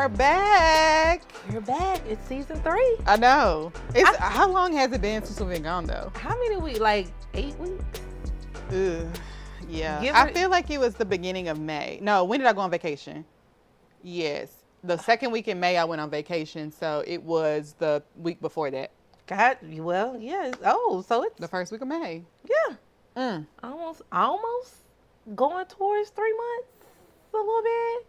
are back. You're back. It's season 3. I know. How long has it been since we've been gone, though? How many weeks? Like 8 weeks? Ugh. Yeah. I feel like it was the beginning of May. No, when did I go on vacation? Yes. The second week in May, I went on vacation. So it was the week before that. God, well, yeah. So it's the first week of May. Yeah. Almost going towards 3 months a little bit.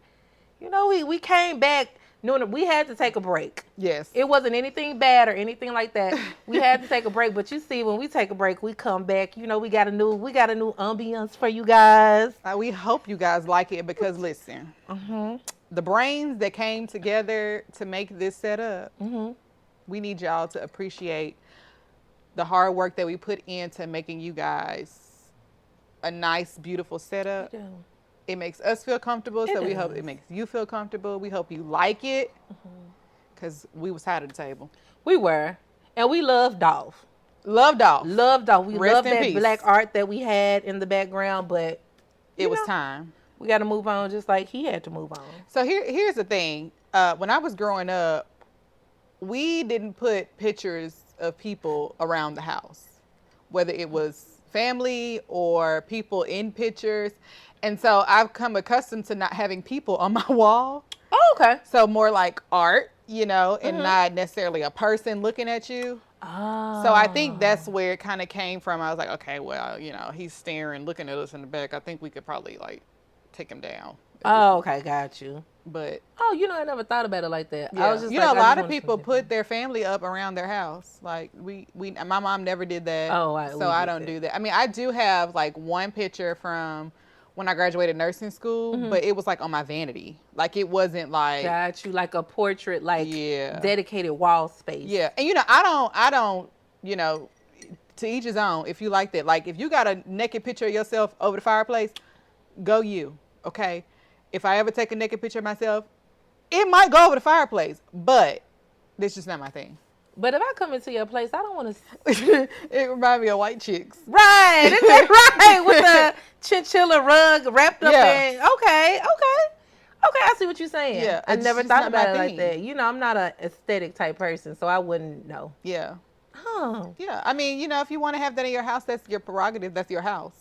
You know, we came back. No, we had to take a break. Yes. It wasn't anything bad or anything like that. We had to take a break, but you see, when we take a break, we come back. You know, we got a new ambience for you guys. We hope you guys like it because listen, the brains that came together to make this setup, we need y'all to appreciate the hard work that we put into making you guys a nice, beautiful setup. It makes us feel comfortable, so we hope it makes you feel comfortable. We hope you like it, because we was tired of the table. We were, and we loved Dolph. Loved Dolph. We loved that black art that we had in the background, but it was time. We got to move on, just like he had to move on. So here's the thing. When I was growing up, we didn't put pictures of people around the house, whether it was family or people in pictures. And so I've come accustomed to not having people on my wall. Oh, okay. So more like art, you know, and not necessarily a person looking at you. Oh. So I think that's where it kind of came from. I was like, okay, well, you know, he's staring, looking at us in the back. I think we could probably like take him down. Oh, okay. Got you. But. Oh, you know, I never thought about it like that. Yeah. I was just you know, a lot of people put their family up around their house. Like my mom never did that. Oh, so I don't do that. I mean, I do have like one picture from when I graduated nursing school, but it was like on my vanity. Like it wasn't like. Got you, like a portrait, like dedicated wall space. Yeah. And you know, I don't, you know, to each his own. If you like that, like if you got a naked picture of yourself over the fireplace, go you. Okay. If I ever take a naked picture of myself, it might go over the fireplace, but this is not my thing. But if I come into your place, I don't want to. It reminds me of White Chicks. Right. Isn't that right? With the chinchilla rug wrapped up in. Okay. I see what you're saying. Yeah. I never thought about it like that. You know, I'm not an aesthetic type person, so I wouldn't know. Yeah. Oh. Yeah. I mean, you know, if you want to have that in your house, that's your prerogative. That's your house.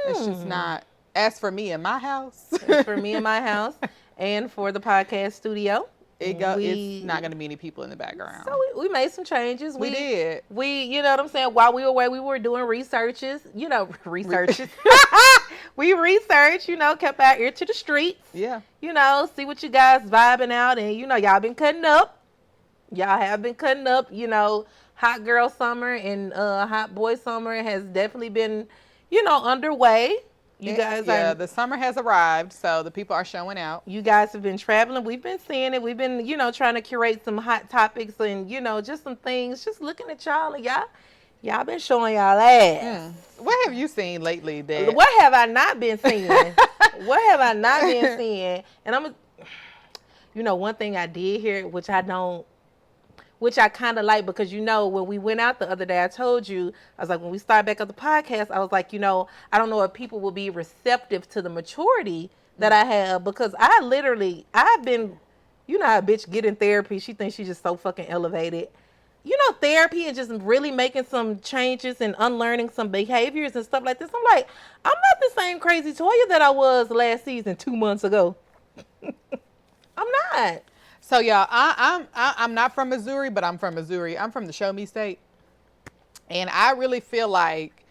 It's just not. As for me in my house. As for me in my house and for the podcast studio. It's not going to be any people in the background. So we made some changes. We did. You know what I'm saying? While we were away, we were doing researches. You know, researches. We researched, you know, kept our ear to the streets. Yeah. You know, see what you guys vibing out. And, you know, y'all been cutting up. Y'all have been cutting up. You know, hot girl summer and hot boy summer has definitely been, you know, underway. You guys the summer has arrived, so the people are showing out. You guys have been traveling. We've been seeing it. We've been, you know, trying to curate some hot topics and, you know, just some things. Just looking at y'all and y'all been showing y'all ass. What have you seen lately, Dad? What have I not been seeing? What have I not been seeing? And you know, one thing I did hear, which I kind of like, because, you know, when we went out the other day, I told you, I was like, when we start back up the podcast, I was like, you know, I don't know if people will be receptive to the maturity that I have, because I've been, you know how a bitch get in therapy. She thinks she's just so fucking elevated. You know, therapy and just really making some changes and unlearning some behaviors and stuff like this. I'm like, I'm not the same crazy Toya that I was last season 2 months ago. I'm not. So y'all, I'm not from Missouri, but I'm from Missouri. I'm from the Show Me State. And I really feel like,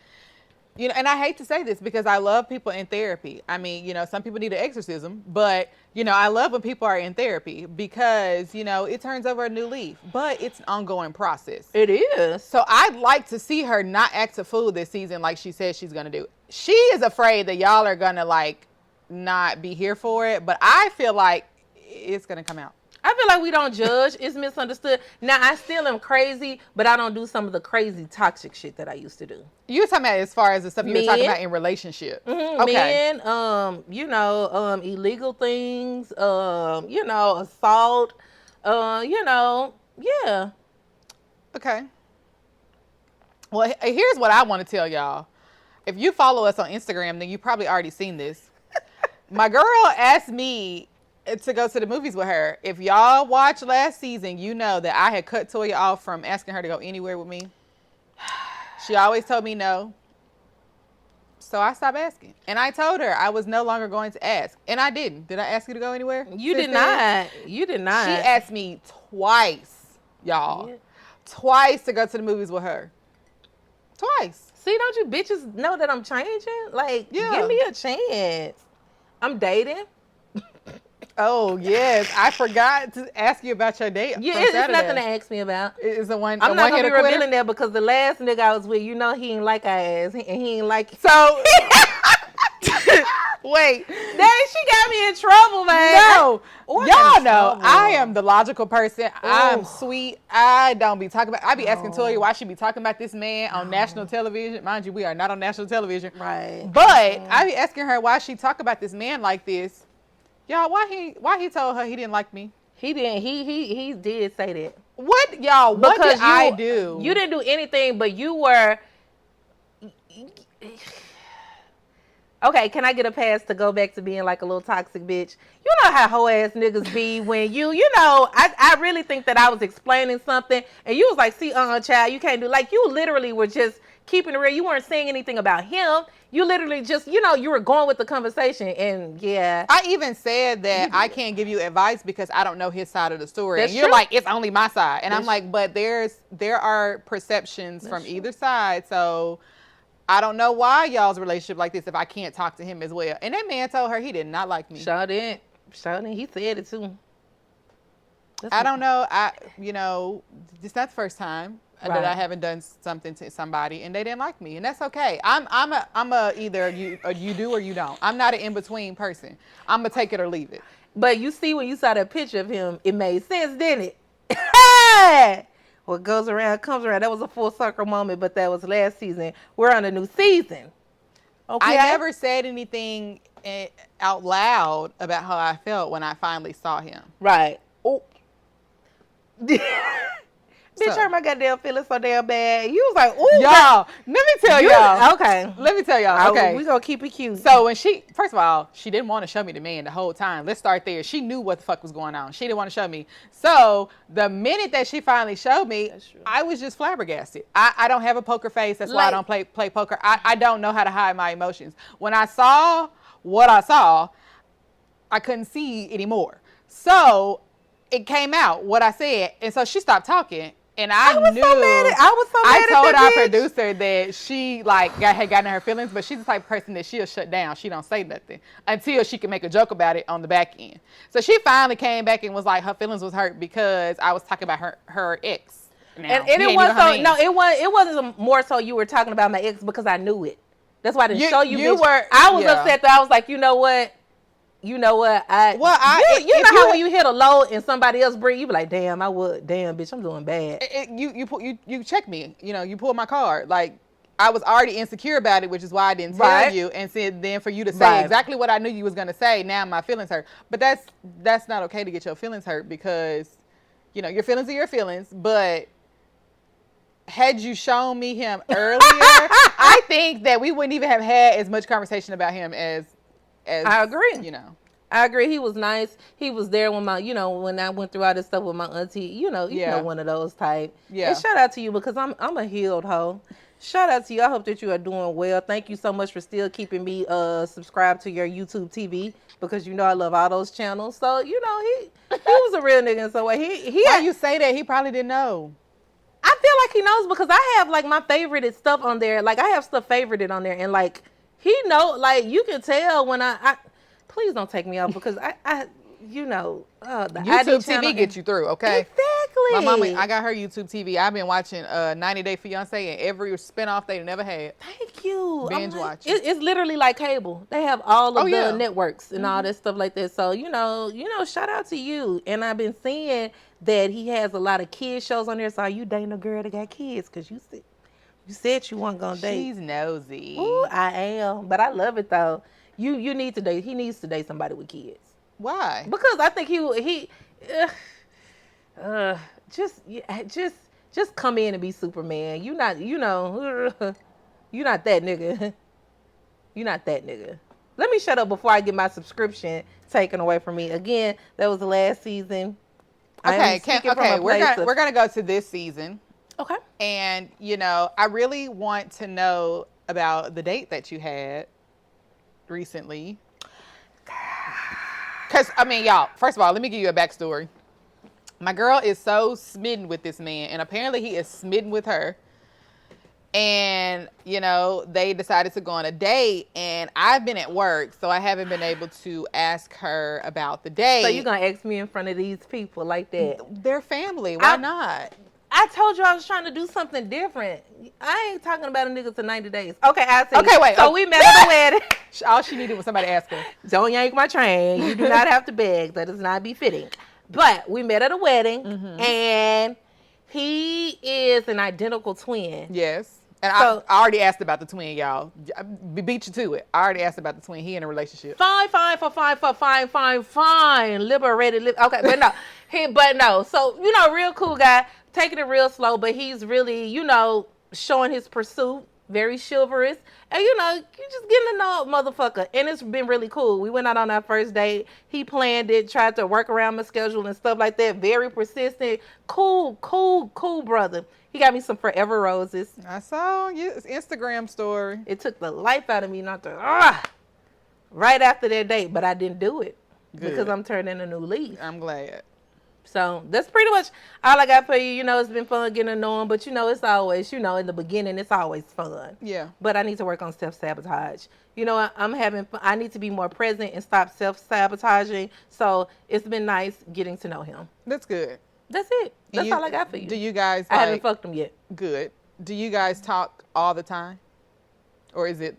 you know, and I hate to say this because I love people in therapy. I mean, you know, some people need an exorcism, but, you know, I love when people are in therapy because, you know, it turns over a new leaf, but it's an ongoing process. It is. So I'd like to see her not act a fool this season like she says she's going to do. She is afraid that y'all are going to, like, not be here for it, but I feel like it's going to come out. I feel like we don't judge. It's misunderstood. Now, I still am crazy, but I don't do some of the crazy toxic shit that I used to do. You were talking about as far as the stuff you were talking about in relationships. Okay. Men, you know, illegal things, you know, assault, you know, yeah. Okay. Well, here's what I want to tell y'all. If you follow us on Instagram, then you probably already seen this. My girl asked me to go to the movies with her. If y'all watched last season, you know that I had cut Toya off from asking her to go anywhere with me. She always told me no. So I stopped asking. And I told her I was no longer going to ask. And I didn't. Did I ask you to go anywhere? You did not. You did not. She asked me twice, y'all. Yeah. Twice to go to the movies with her. Twice. See, don't you bitches know that I'm changing? Like, give me a chance. I'm dating. Oh, yes. I forgot to ask you about your date. Yeah, it's nothing to ask me about. Is the one I'm not going to be revealing that because the last nigga I was with, you know, he ain't like our ass. And he ain't like... So... Wait. Dang, she got me in trouble, man. No. Y'all know I am the logical person. Ooh. I'm sweet. I don't be talking about... I be asking Toya why she be talking about this man on national television. Mind you, we are not on national television. Right. But I be asking her why she talk about this man like this. Y'all, why he told her he didn't like me? He didn't. He did say that. What, y'all? What did I do? You didn't do anything, but you were... Okay, can I get a pass to go back to being like a little toxic bitch? You know how hoe ass niggas be when you know, I really think that I was explaining something and you was like, see, child, you can't do, like, you literally were just keeping it real. You weren't saying anything about him. You literally just, you know, you were going with the conversation and yeah. I even said that I can't give you advice because I don't know his side of the story. That's and you're true. Like, it's only my side. And I'm like, but there are perceptions from either side. So I don't know why y'all's relationship like this if I can't talk to him as well. And that man told her he did not like me. Sure didn't. He said it too. I don't know. It's not the first time that I haven't done something to somebody and they didn't like me, and that's okay. I'm a either you do or you don't. I'm not an in between person. I'm gonna take it or leave it. But you see, when you saw that picture of him, it made sense, didn't it? What goes around comes around. That was a full circle moment, but that was last season. We're on a new season. Okay. I never said anything out loud about how I felt when I finally saw him. Right. Oh. Bitch, hurt my goddamn feelings so damn bad. You was like, ooh. Y'all, let me tell y'all. Okay. Let me tell y'all. Okay. We're going to keep it cute. So when first of all, she didn't want to show me the man the whole time. Let's start there. She knew what the fuck was going on. She didn't want to show me. So the minute that she finally showed me, I was just flabbergasted. I don't have a poker face. That's why I don't play poker. I don't know how to hide my emotions. When I saw what I saw, I couldn't see anymore. So it came out, what I said. And so she stopped talking. And I was so mad I told our producer that she had gotten her feelings, but she's the type of person that she'll shut down. She don't say nothing until she can make a joke about it on the back end. So she finally came back and was like, her feelings was hurt because I was talking about her ex. Now, and it wasn't so. No, it wasn't more so you were talking about my ex because I knew it. That's why I didn't show you. I was upset that I was like, you know what? You know what? You know how when you hit a low and somebody else breathe, you be like, damn, bitch, I'm doing bad. You check me, you pull my card. Like, I was already insecure about it, which is why I didn't tell you. And then for you to say exactly what I knew you was gonna say, now my feelings hurt. But that's not okay to get your feelings hurt because, your feelings are your feelings. But had you shown me him earlier, I think that we wouldn't even have had as much conversation about him as I agree. I agree. He was nice. He was there when when I went through all this stuff with my auntie. You know, one of those type. Yeah. And shout out to you because I'm a healed hoe. Shout out to you. I hope that you are doing well. Thank you so much for still keeping me subscribed to your YouTube TV because I love all those channels. So he was a real nigga. So he. Why you say that? He probably didn't know. I feel like he knows because I have my favorited stuff on there. Like I have stuff favorited on there and he know, you can tell when I please don't take me off because the YouTube TV gets you through, okay? Exactly. My mama, I got her YouTube TV. I've been watching 90 Day Fiancé and every spinoff they never had. Thank you. Binge watching. It's literally like cable. They have all of the networks and all that stuff like that. So, shout out to you. And I've been seeing that he has a lot of kid shows on there. So are you dating a girl that got kids? Because you said you weren't gonna date. She's nosy. Ooh, I am, but I love it though. You need to date. He needs to date somebody with kids. Why? Because I think just come in and be Superman. You're not that nigga. You're not that nigga. let me shut up before I get my subscription taken away from me. Again, that was the last season. Okay, we're gonna go to this season. Okay. And I really want to know about the date that you had recently. Because y'all, first of all, let me give you a backstory. My girl is so smitten with this man, and apparently he is smitten with her. And, they decided to go on a date, and I've been at work, so I haven't been able to ask her about the date. So you're going to ask me in front of these people like that? They're family. Why not? I told you I was trying to do something different. I ain't talking about a nigga to 90 days. Okay, I see. Okay, wait. So we met at the wedding. All she needed was somebody to ask her. Don't yank my train. You do not have to beg. That does not be fitting. But we met at a wedding, and he is an identical twin. Yes. And I already asked about the twin, y'all. Beat you to it. I already asked about the twin. He in a relationship. Fine. Liberated. Okay, but no. So, real cool guy, taking it real slow, but he's really, showing his pursuit, very chivalrous. And, you just getting to know a motherfucker. And it's been really cool. We went out on our first date. He planned it, tried to work around my schedule and stuff like that. Very persistent. Cool brother. He got me some Forever Roses. I saw his Instagram story. It took the life out of me not to, right after that date, but I didn't do it. Good. Because I'm turning a new leaf. I'm glad. So that's pretty much all I got for you. It's been fun getting to know him, but it's always, in the beginning, it's always fun. Yeah. But I need to work on self-sabotage. I'm having fun. I need to be more present and stop self-sabotaging. So it's been nice getting to know him. That's good. That's it. That's all I got for you. Do you guys I haven't fucked him yet. Good. Do you guys talk all the time? Or is it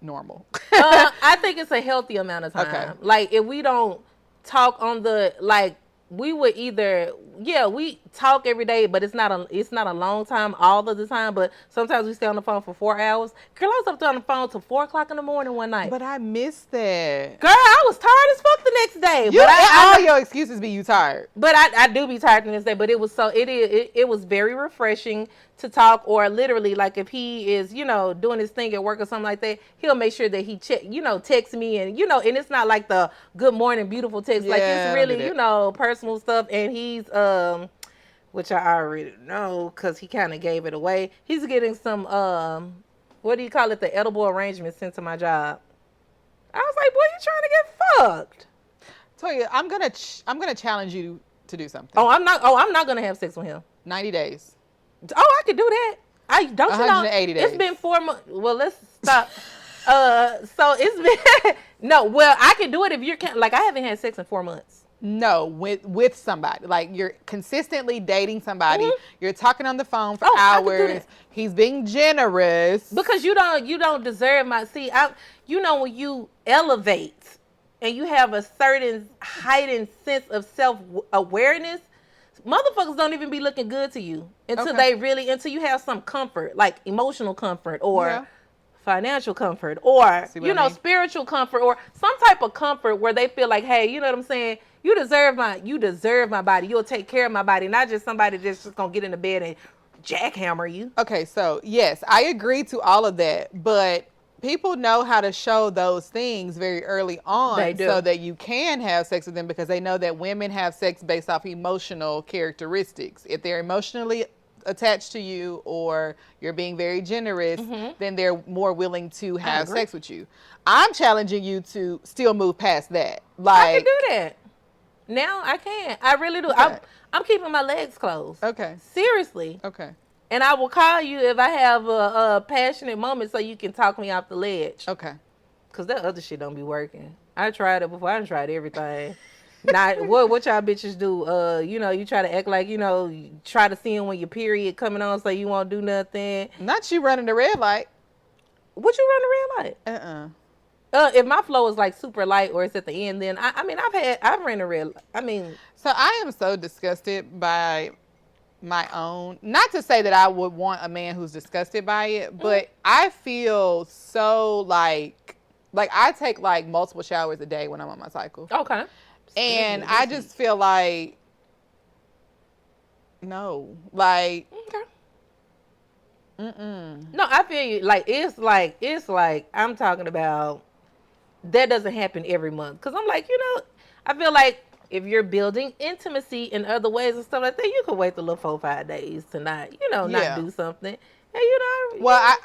normal? I think it's a healthy amount of time. Okay. Like, if we don't talk on the, we would either, we talk every day, but it's not a long time all of the time, but sometimes we stay on the phone for 4 hours. Girl, I was up on the phone till 4 o'clock in the morning one night. But I missed that. Girl, I was tired as fuck the next day. All your excuses be you tired. But I do be tired the next day, but it was very refreshing to talk, or literally, like, if he is, doing his thing at work or something like that, he'll make sure that he text me, and, and it's not like the good morning, beautiful text. Like, it's really, personal stuff, and he's, which I already know, because he kind of gave it away. He's getting some, what do you call it? The edible arrangements sent to my job. I was like, boy, you trying to get fucked. Toya, I'm gonna challenge you to do something. I'm not gonna have sex with him. 90 days. Oh, I could do that. I don't 180 days. It's been 4 months. Well, let's stop. So it's been no. Well, I can do it if you're like, I haven't had sex in 4 months. No, with somebody. Like, you're consistently dating somebody. Mm-hmm. You're talking on the phone for hours. He's being generous. Because you don't deserve my when you elevate and you have a certain heightened sense of self-awareness, motherfuckers don't even be looking good to you until you have some comfort, like emotional comfort or financial comfort or, spiritual comfort or some type of comfort where they feel like, hey, you know what I'm saying? You deserve my body. You'll take care of my body, not just somebody that's just going to get in the bed and jackhammer you. Okay, so yes, I agree to all of that, but people know how to show those things very early on so that you can have sex with them, because they know that women have sex based off emotional characteristics. If they're emotionally attached to you or you're being very generous, then they're more willing to have sex with you. I'm challenging you to still move past that. Like, I can do that. Now I can. I really do. Okay. I'm keeping my legs closed. Okay. Seriously. Okay. And I will call you if I have a passionate moment so you can talk me off the ledge. Okay. Because that other shit don't be working. I tried it before. I tried everything. Not what y'all bitches do. You try to act like, you try to see him when your period coming on so you won't do nothing. Not you running the red light. What you run the red light? If my flow is like super light or it's at the end, then I've ran a red light. So I am so disgusted by my own, not to say that I would want a man who's disgusted by it, but I feel so like I take like multiple showers a day when I'm on my cycle. Okay. And I just feel like, no, like, no, I feel you. Like, it's like I'm talking about that doesn't happen every month. Because I'm like, I feel like if you're building intimacy in other ways and stuff like that, you can wait the little 4-5 days to not, not do something. And Well,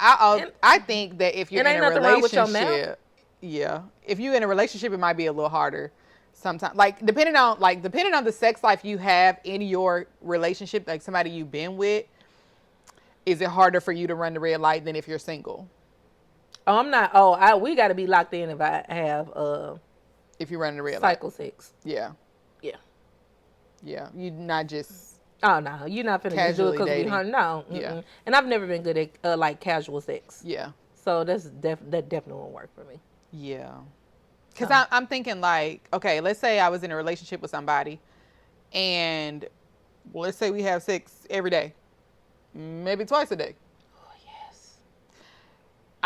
I think that if you're in a relationship, if you're in a relationship, it might be a little harder sometimes. Like depending on the sex life you have in your relationship, like somebody you've been with, is it harder for you to run the red light than if you're single? Oh, I'm not. Oh, we got to be locked in if I have if you run the red cycle light. sex. Yeah. You're not just. Oh no, you're not finna just do it because we hung. No. Yeah. And I've never been good at like casual sex. Yeah. So that definitely won't work for me. Yeah. Because I'm thinking like, okay, let's say I was in a relationship with somebody, and let's say we have sex every day, maybe twice a day.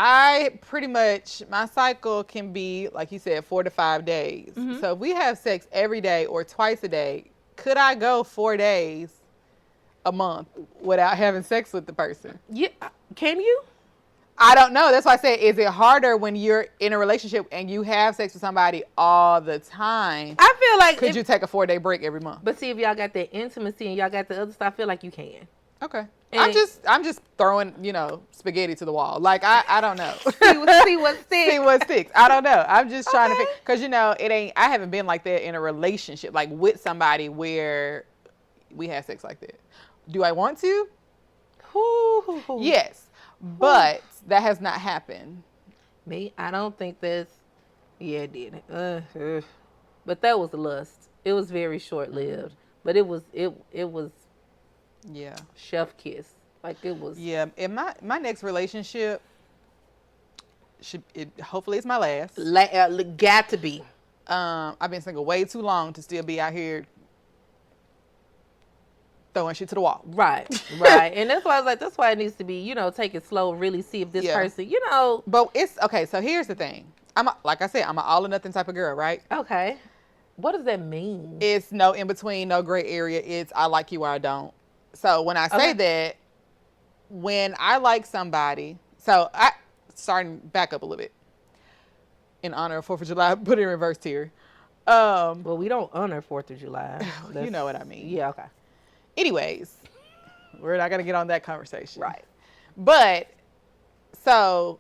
I pretty much, my cycle can be, like you said, 4 to 5 days. Mm-hmm. So if we have sex every day or twice a day, could I go 4 days a month without having sex with the person? Yeah. Can you? I don't know. That's why I said, is it harder when you're in a relationship and you have sex with somebody all the time? I feel like. Could you take a 4-day break every month? But see, if y'all got that intimacy and y'all got the other stuff, I feel like you can. Okay. And I'm just throwing, spaghetti to the wall. Like, I don't know. see what sticks. See what sticks. I don't know. I'm just trying to figure, because, I haven't been like that in a relationship, like with somebody where we have sex like that. Do I want to? Ooh. Yes. But that has not happened. Me? I don't think that's, it did. But that was lust. It was very short-lived. But it was chef kiss. Like it was. Yeah. In my next relationship, hopefully it's my last. Got to be. I've been single way too long to still be out here throwing shit to the wall. Right. And that's why I was like, that's why it needs to be, take it slow, really see if this person, But it's okay. So here's the thing. Like I said, I'm an all or nothing type of girl, right? Okay. What does that mean? It's no in between, no gray area. It's I like you or I don't. So when I say that, when I like somebody, starting back up a little bit, in honor of 4th of July, put it in reverse here. Well, we don't honor 4th of July. You know what I mean. Yeah, okay. Anyways, we're not going to get on that conversation. Right. But, so,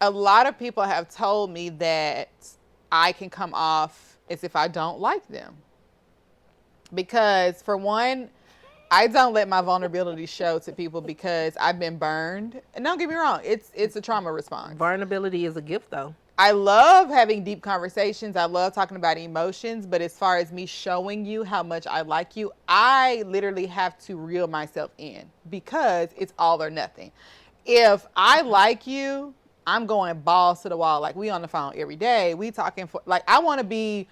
a lot of people have told me that I can come off as if I don't like them. Because, for one, I don't let my vulnerability show to people because I've been burned. And don't get me wrong, it's a trauma response. Vulnerability is a gift, though. I love having deep conversations. I love talking about emotions. But as far as me showing you how much I like you, I literally have to reel myself in because it's all or nothing. If I like you, I'm going balls to the wall. Like, we on the phone every day. We talking I want to be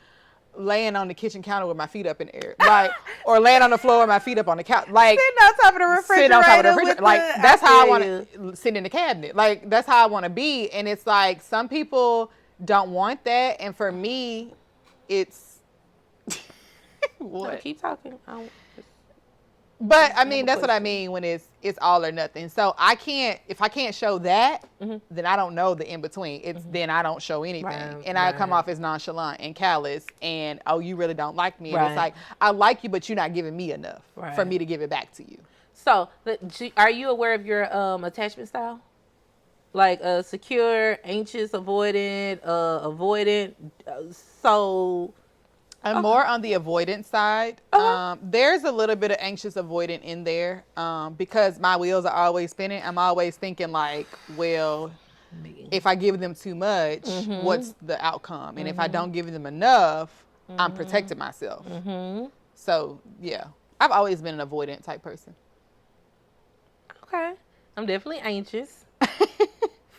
laying on the kitchen counter with my feet up in the air, like, or laying on the floor with my feet up on the couch, like sitting on top of the refrigerator. Like that's how I want to sit in the cabinet. Like that's how I want to be. And it's like some people don't want that, and for me, it's what? No, keep talking. But I mean, that's what I mean when it's all or nothing. So if I can't show that, then I don't know the in between. Then I don't show anything, and I come off as nonchalant and callous. And you really don't like me. And it's like I like you, but you're not giving me enough for me to give it back to you. So, are you aware of your attachment style? Like secure, anxious, avoidant, so. I'm more on the avoidant side. There's a little bit of anxious avoidant in there because my wheels are always spinning. I'm always thinking like, well, if I give them too much, what's the outcome? And if I don't give them enough, I'm protecting myself. So, yeah, I've always been an avoidant type person. Okay. I'm definitely anxious.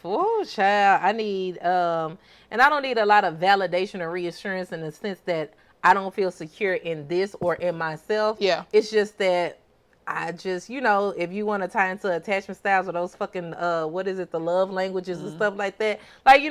Oh, child. I need, and I don't need a lot of validation or reassurance in the sense that I don't feel secure in this or in myself. Yeah. It's just that I just, if you want to tie into attachment styles or those fucking, the love languages and stuff like that. Like,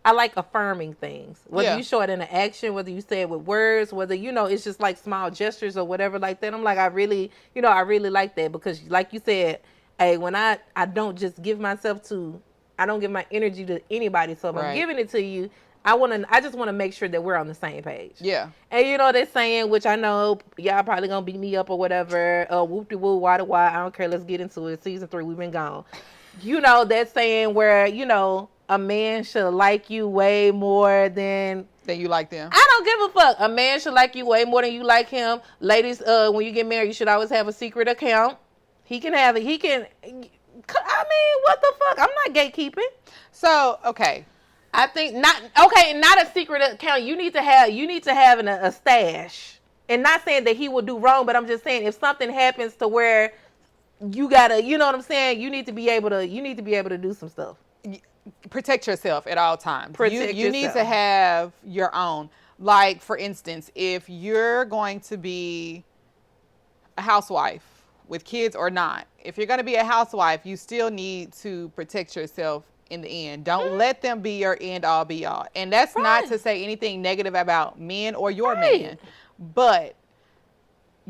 I like affirming things. Whether you show it in an action, whether you say it with words, whether, it's just like small gestures or whatever like that. I'm like, I really like that because like you said, hey, when I don't just give myself to, I don't give my energy to anybody. So if I'm giving it to you, I just want to make sure that we're on the same page. Yeah. And you know they're saying, which I know y'all probably gonna beat me up or whatever. Whoop de woo, why. I don't care. Let's get into it. Season 3, we've been gone. You know they're saying where a man should like you way more than you like them. I don't give a fuck. A man should like you way more than you like him. Ladies, when you get married, you should always have a secret account. He can have it. He can. I mean, what the fuck? I'm not gatekeeping. So okay. I think not a secret account. You need to have a stash. And not saying that he will do wrong, but I'm just saying if something happens to where you gotta, you know what I'm saying, you need to be able to do some stuff. Protect yourself at all times. You need yourself. to have your own. Like for instance, if you're going to be a housewife with kids or not, if you're going to be a housewife, you still need to protect yourself in the end. Don't let them be your end all be all. And that's not to say anything negative about men or your man, but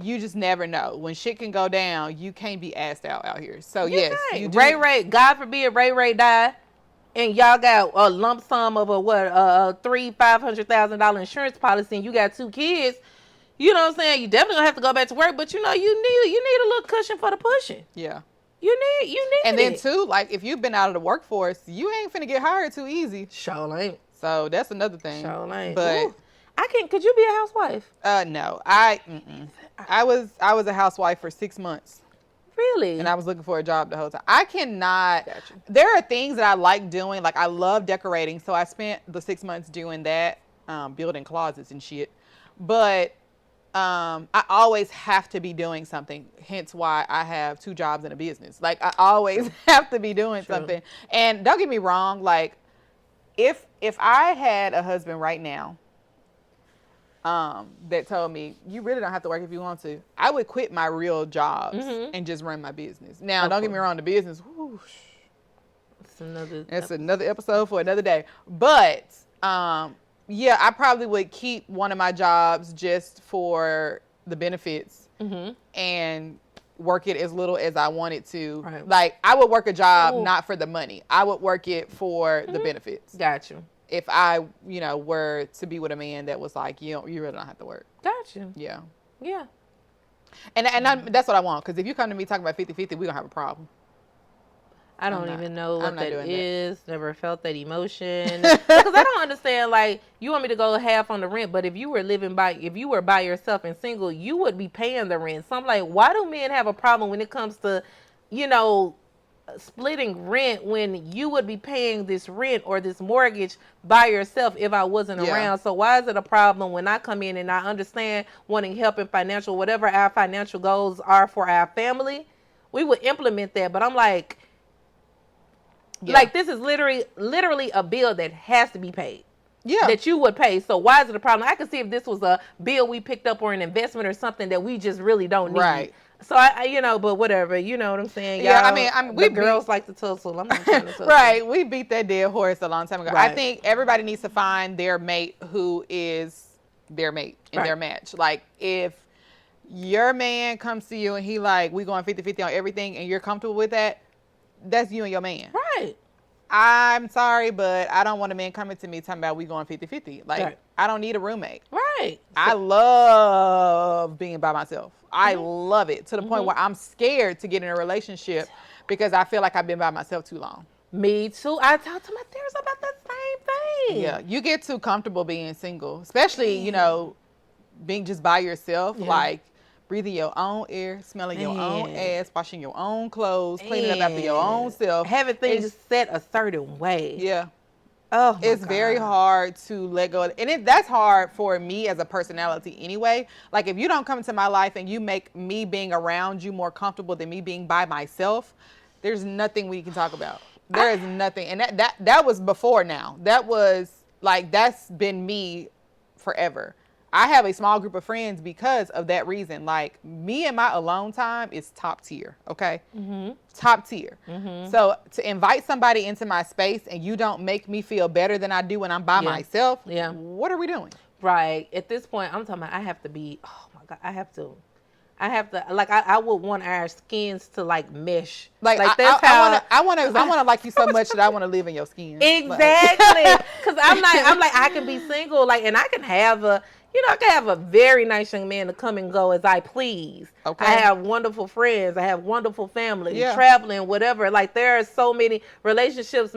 you just never know. When shit can go down, you can't be asked out here. So yes, you do. Ray, God forbid Ray die, and y'all got a lump sum of a $500,000 insurance policy, and you got 2 kids. You know what I'm saying? You definitely gonna have to go back to work, but you need a little cushion for the pushing. Yeah. You need and then too, like if you've been out of the workforce, you ain't finna get hired too easy. Sure ain't. So that's another thing. Sure ain't. But ooh, could you be a housewife? No. I was a housewife for 6 months. Really? And I was looking for a job the whole time. I cannot. Gotcha. There are things that I like doing. Like I love decorating, so I spent the 6 months doing that, building closets and shit. But I always have to be doing something. Hence why I have 2 jobs in a business. Like I always have to be doing something. And don't get me wrong. Like if I had a husband right now, that told me you really don't have to work if you want to, I would quit my real jobs and just run my business. Now, don't get me wrong. The business, that's another episode for another day. But yeah, I probably would keep one of my jobs just for the benefits and work it as little as I wanted to. Right. Like I would work a job not for the money. I would work it for the benefits. Got you. If I, were to be with a man that was like, you really don't have to work. Got you. Yeah. Yeah. And that's what I want. Because if you come to me talking about 50-50, we're going to have a problem. I don't even know what that is. Never felt that emotion. Because I don't understand, like, you want me to go half on the rent, but if you were by yourself and single, you would be paying the rent. So I'm like, why do men have a problem when it comes to, splitting rent when you would be paying this rent or this mortgage by yourself if I wasn't around? So why is it a problem when I come in and I understand wanting help in financial, whatever our financial goals are for our family, we would implement that. But I'm like, this is literally a bill that has to be paid. Yeah. That you would pay. So why is it a problem? I could see if this was a bill we picked up or an investment or something that we just really don't need. Right. So I but whatever, you know what I'm saying? Yeah, y'all, we girls like to tussle. I'm not trying to tussle. Right, we beat that dead horse a long time ago. Right. I think everybody needs to find their mate who is their mate in their match. Like if your man comes to you and he like, we going 50-50 on everything and you're comfortable with that, that's you and your man. Right. I'm sorry, but I don't want a man coming to me talking about we going 50-50. Like, I don't need a roommate. Right. I love being by myself. I love it to the point where I'm scared to get in a relationship because I feel like I've been by myself too long. Me too. I talked to my therapist about the same thing. Yeah, you get too comfortable being single, especially, being just by yourself, like breathing your own air, smelling your own ass, washing your own clothes, cleaning up after your own self. Having things set a certain way. Yeah. Oh, it's very hard to let go. And that's hard for me as a personality anyway. Like if you don't come into my life and you make me being around you more comfortable than me being by myself, there's nothing we can talk about. There is nothing. And that was before now. That was like, that's been me forever. I have a small group of friends because of that reason. Like me and my alone time is top tier. Okay. Top tier. So to invite somebody into my space and you don't make me feel better than I do when I'm by myself. Yeah. What are we doing? Right. At this point, I'm talking about I have to be, oh my God, I have to I have to, like, I would want our skins to like mesh. Like that's I want to like you so much that I want to live in your skin. Exactly. Because I'm like, I can be single, like, and I can have I can have a very nice young man to come and go as I please. Okay. I have wonderful friends. I have wonderful family, Yeah. traveling, whatever. Like, there are so many relationships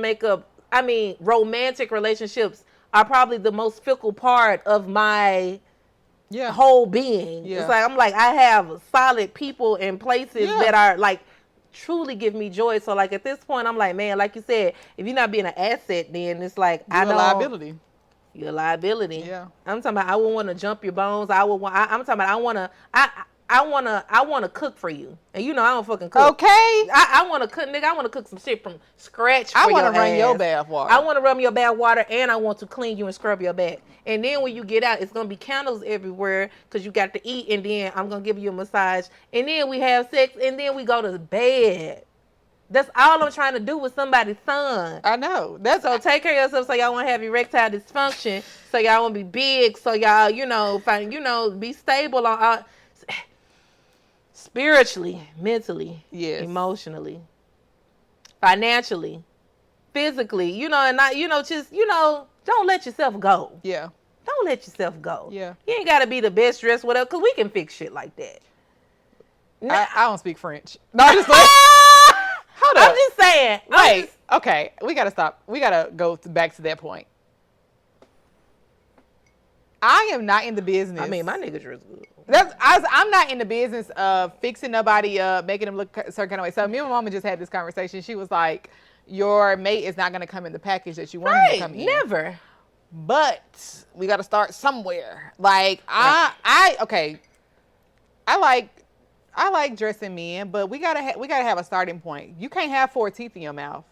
romantic relationships are probably the most fickle part of my whole being. Yeah. It's like I have solid people and places that are like truly give me joy. So like at this point, I'm like, man, like you said, if you're not being an asset, then it's like you're a liability. You're a liability. Yeah. I'm talking about I would want to jump your bones. I'm talking about I want to cook for you, and I don't fucking cook. Okay. I want to cook, nigga. I want to cook some shit from scratch. I want to run your bath water. I want to run your bath water, and I want to clean you and scrub your back. And then when you get out, it's gonna be candles everywhere because you got to eat, and then I'm gonna give you a massage, and then we have sex, and then we go to bed. That's all I'm trying to do with somebody's son. I know. So take care of yourself so y'all won't have erectile dysfunction. So y'all won't be big. So y'all, be stable on spiritually, mentally, emotionally, financially, physically, and not, don't let yourself go. Yeah. Don't let yourself go. Yeah. You ain't got to be the best dressed, whatever, because we can fix shit like that. I don't speak French. No, I'm just like... Hold up. I'm just saying. Wait. Okay. We got to stop. We got to go back to that point. I am not in the business. I mean, my nigga dress good. I'm not in the business of fixing nobody up, making them look a certain kind of way. So me and my mama just had this conversation. She was like, your mate is not going to come in the package that you want him to come in. Never. But we got to start somewhere. Like, I like dressing men, but we gotta have a starting point. You can't have 4 teeth in your mouth.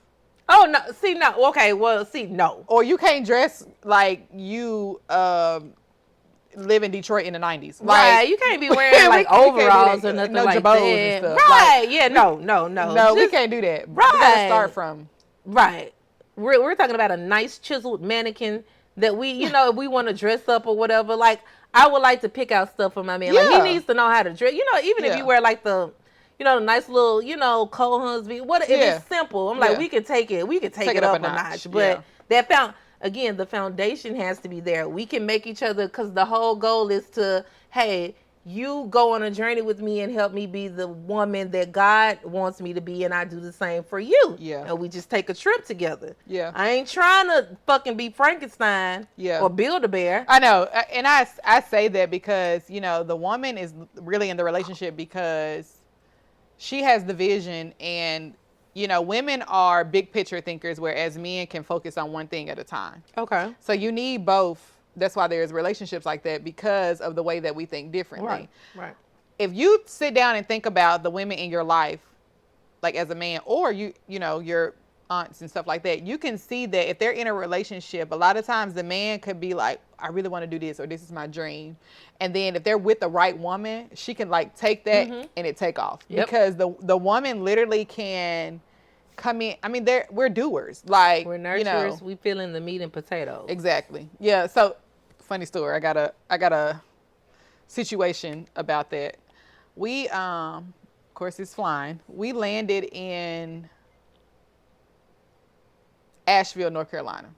Oh no! See, no. Okay, well, see, no. Or you can't dress like you live in Detroit in the 90s. Right? Like, you can't be wearing like overalls or nothing like that. And stuff. Right? Like, yeah. No. No, we can't do that. Right. We gotta start from. Right. We're talking about a nice chiseled mannequin that we, if we want to dress up or whatever, like. I would like to pick out stuff for my man. Yeah. Like, he needs to know how to dress. Even if you wear like the, the nice little, Cohen's. If it's simple, I'm like, we can take it. We can take it up a notch. But the foundation has to be there. We can make each other, because the whole goal is to, hey, you go on a journey with me and help me be the woman that God wants me to be, and I do the same for you. Yeah. And we just take a trip together. Yeah. I ain't trying to fucking be Frankenstein or Build-A-Bear. I know. And I say that because, the woman is really in the relationship because she has the vision, and, women are big picture thinkers, whereas men can focus on one thing at a time. Okay. So you need both. That's why there's relationships like that, because of the way that we think differently. Right. If you sit down and think about the women in your life, like as a man, or your aunts and stuff like that, you can see that if they're in a relationship, a lot of times the man could be like, I really want to do this, or this is my dream. And then if they're with the right woman, she can like take that and it take off. Yep. Because the woman literally can come in. I mean, we're doers. Like, we're nurturers. We feeling the meat and potatoes. Exactly. Yeah. So, funny story. I got a situation about that. We, of course, it's flying. We landed in Asheville, North Carolina.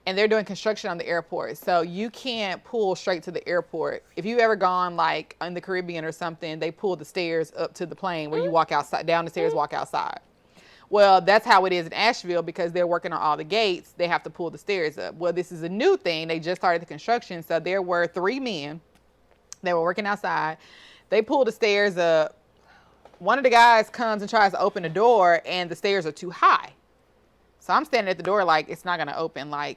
And they're doing construction on the airport. So you can't pull straight to the airport. If you've ever gone like in the Caribbean or something, they pull the stairs up to the plane where you walk outside, down the stairs, walk outside. Well, that's how it is in Asheville, because they're working on all the gates. They have to pull the stairs up. Well, this is a new thing. They just started the construction. So there were 3 men that were working outside. They pulled the stairs up. One of the guys comes and tries to open the door, and the stairs are too high. So I'm standing at the door like, it's not going to open. Like,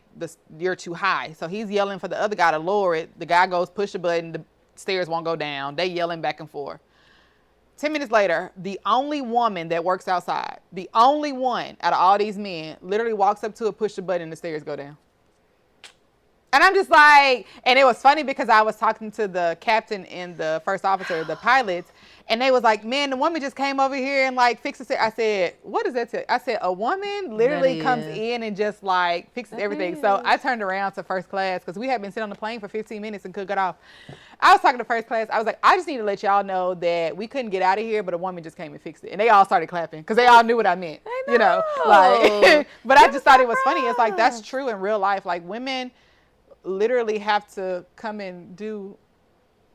you're too high. So he's yelling for the other guy to lower it. The guy goes, push the button. The stairs won't go down. They yelling back and forth. 10 minutes later, the only woman that works outside, the only one out of all these men, literally walks up to it, push the button, and the stairs go down. And I'm just like, and it was funny because I was talking to the captain and the first officer, the pilots, And they was like, man, the woman just came over here and like fixes it. I said, what does that tell? I said, a woman literally comes in and just like fixes everything. So I turned around to first class because we had been sitting on the plane for 15 minutes and couldn't get off. I was talking to first class. I was like, I just need to let y'all know that we couldn't get out of here, but a woman just came and fixed it. And they all started clapping because they all knew what I meant. You know, like, but I just thought it was funny. It's like, that's true in real life. Like, women literally have to come and do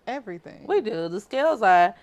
everything. We do. The scales are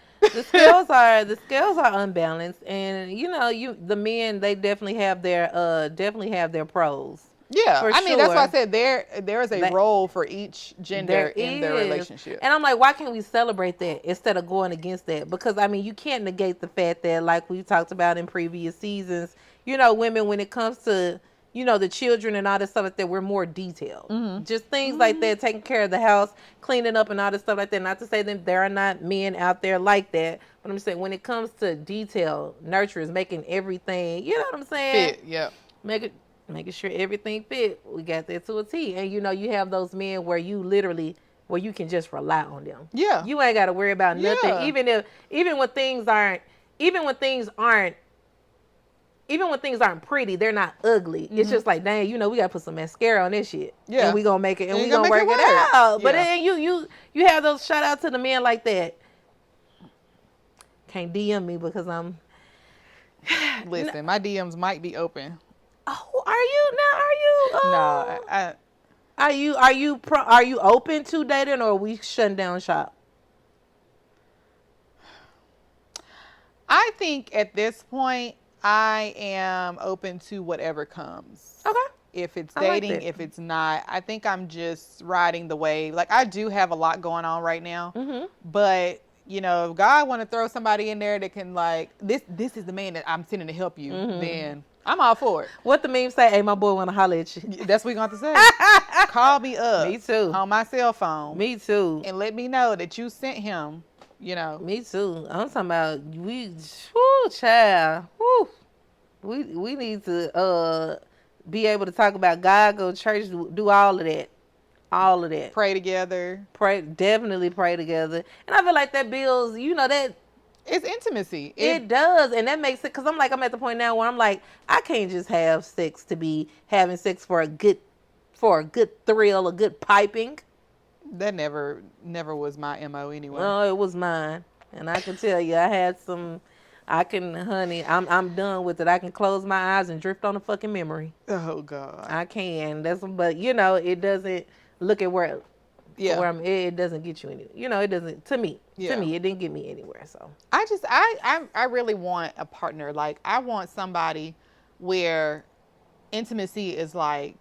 unbalanced, and the men, they definitely have their pros. Yeah, I mean, that's why I said there is a role for each gender in their relationship. And I'm like, why can't we celebrate that instead of going against that? Because I mean, you can't negate the fact that, like we talked about in previous seasons, women, when it comes to the children and all this stuff like that, we're more detailed. Mm-hmm. Just things like that, taking care of the house, cleaning up and all this stuff like that. Not to say that there are not men out there like that, but I'm saying when it comes to detail, nurturers, making everything, you know what I'm saying? Fit, yeah. Making sure everything fit. We got that to a T. And you have those men where you can just rely on them. Yeah. You ain't got to worry about nothing. Yeah. Even when things aren't pretty, they're not ugly. Mm-hmm. It's just like, dang, we gotta put some mascara on this shit. Yeah. And we gonna make it, and we gonna work it out. Yeah. But then you have those, shout out to the men like that. Can't DM me because I'm. Listen, my DMs might be open. Oh, are you? No, Are you open to dating, or are we shutting down shop? I think at this point, I am open to whatever comes. Okay. If it's dating, if it's not, I think I'm just riding the wave. Like, I do have a lot going on right now, mm-hmm. but if God want to throw somebody in there that can, like, this is the man that I'm sending to help you, mm-hmm. then I'm all for it. What the meme say? Hey, my boy want to holler at you. That's what we going to say. Call me up. Me too. On my cell phone. Me too. And let me know that you sent him. Me too. I'm talking about child. Woo. We need to be able to talk about God, go to church, do all of that. All of that. Pray together. Definitely pray together. And I feel like that builds, that it's intimacy. It does. And that makes it, because I'm at the point now where I'm like, I can't just have sex to be having sex for a good thrill, a good piping. That never was my MO anyway. No, it was mine. And I can tell you, I had some, honey, I'm done with it. I can close my eyes and drift on a fucking memory. Oh, God. I can. But, it doesn't look at where it doesn't get you anywhere. It doesn't, to me, it didn't get me anywhere. So I really want a partner. Like, I want somebody where intimacy is like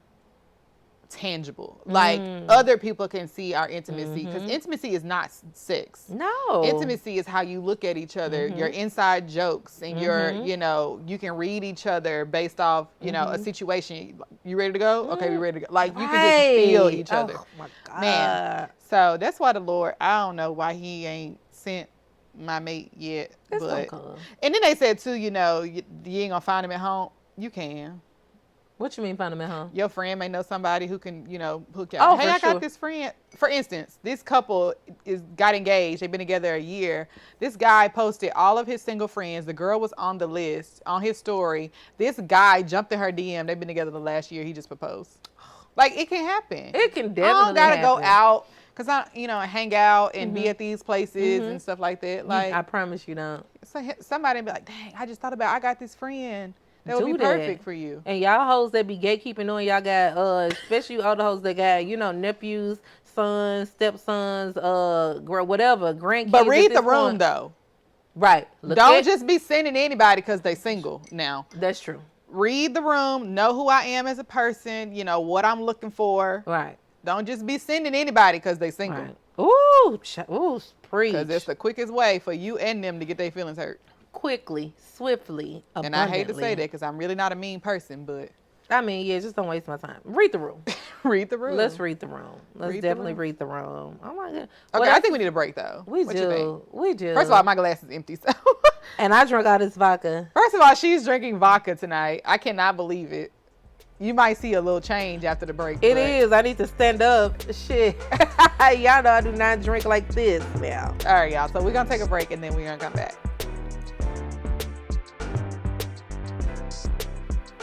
tangible. Like, other people can see our intimacy, because intimacy is not sex. No. Intimacy is how you look at each other, your inside jokes, and your, you can read each other based off, a situation. You ready to go? Okay, we ready to go. Like, you can just feel each other. Oh my God. Man. So that's why the Lord, I don't know why he ain't sent my mate yet. That's but cool. And then they said too, you ain't gonna find him at home. You can. What you mean find him at home? Your friend may know somebody who can, hook you up. Oh, hey, I got this friend. For instance, this couple got engaged. They've been together a year. This guy posted all of his single friends. The girl was on the list, on his story. This guy jumped in her DM. They've been together the last year. He just proposed. Like, it can happen. It can definitely I don't gotta happen. go out, because I, hang out and be at these places and stuff like that. Like, I promise you don't. So somebody be like, dang, I just thought about, I got this friend. That would be perfect for you. And y'all hoes that be gatekeeping on, y'all got, especially all the hoes that got, nephews, sons, stepsons, whatever, grandkids. But read the room, though. Right. Don't just be sending anybody because they single now. That's true. Read the room. Know who I am as a person. What I'm looking for. Right. Don't just be sending anybody because they single. Right. Ooh, preach. Because it's the quickest way for you and them to get their feelings hurt. Quickly, swiftly, abundantly. And I hate to say that because I'm really not a mean person, but just don't waste my time. Read the room. Read the room. Let's read the room. Let's definitely read the room. Oh my God. Okay, I think we need a break though. We do. First of all, my glass is empty, so. And I drank all this vodka. First of all, she's drinking vodka tonight. I cannot believe it. You might see a little change after the break. It is. I need to stand up. Shit. Y'all know I do not drink like this now. All right, y'all. So we're going to take a break and then we're going to come back.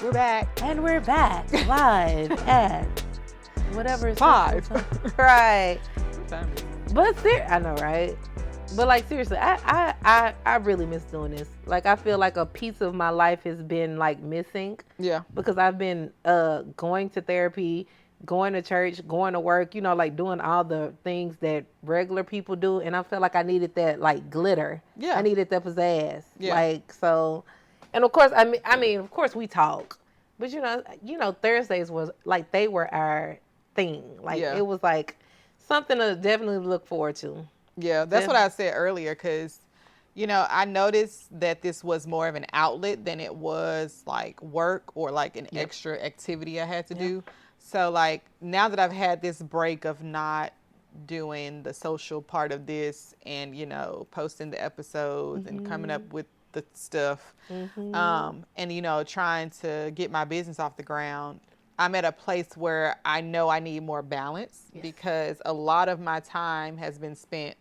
We're back. And we're back live at whatever. Live. Right. But I know, right? But like seriously, I really miss doing this. Like I feel like a piece of my life has been like missing. Yeah. Because I've been going to therapy, going to church, going to work, you know, like doing all the things that regular people do, and I felt like I needed that like glitter. Yeah. I needed that pizzazz. Yeah. Like so, and of course I mean of course we talk, but you know Thursdays was like they were our thing. Like it was like something to definitely look forward to. Yeah, that's what I said earlier because, you know, I noticed that this was more of an outlet than it was like work or like an extra activity I had to do. So like now that I've had this break of not doing the social part of this and, you know, posting the episodes and coming up with the stuff and, you know, trying to get my business off the ground, I'm at a place where I know I need more balance because a lot of my time has been spent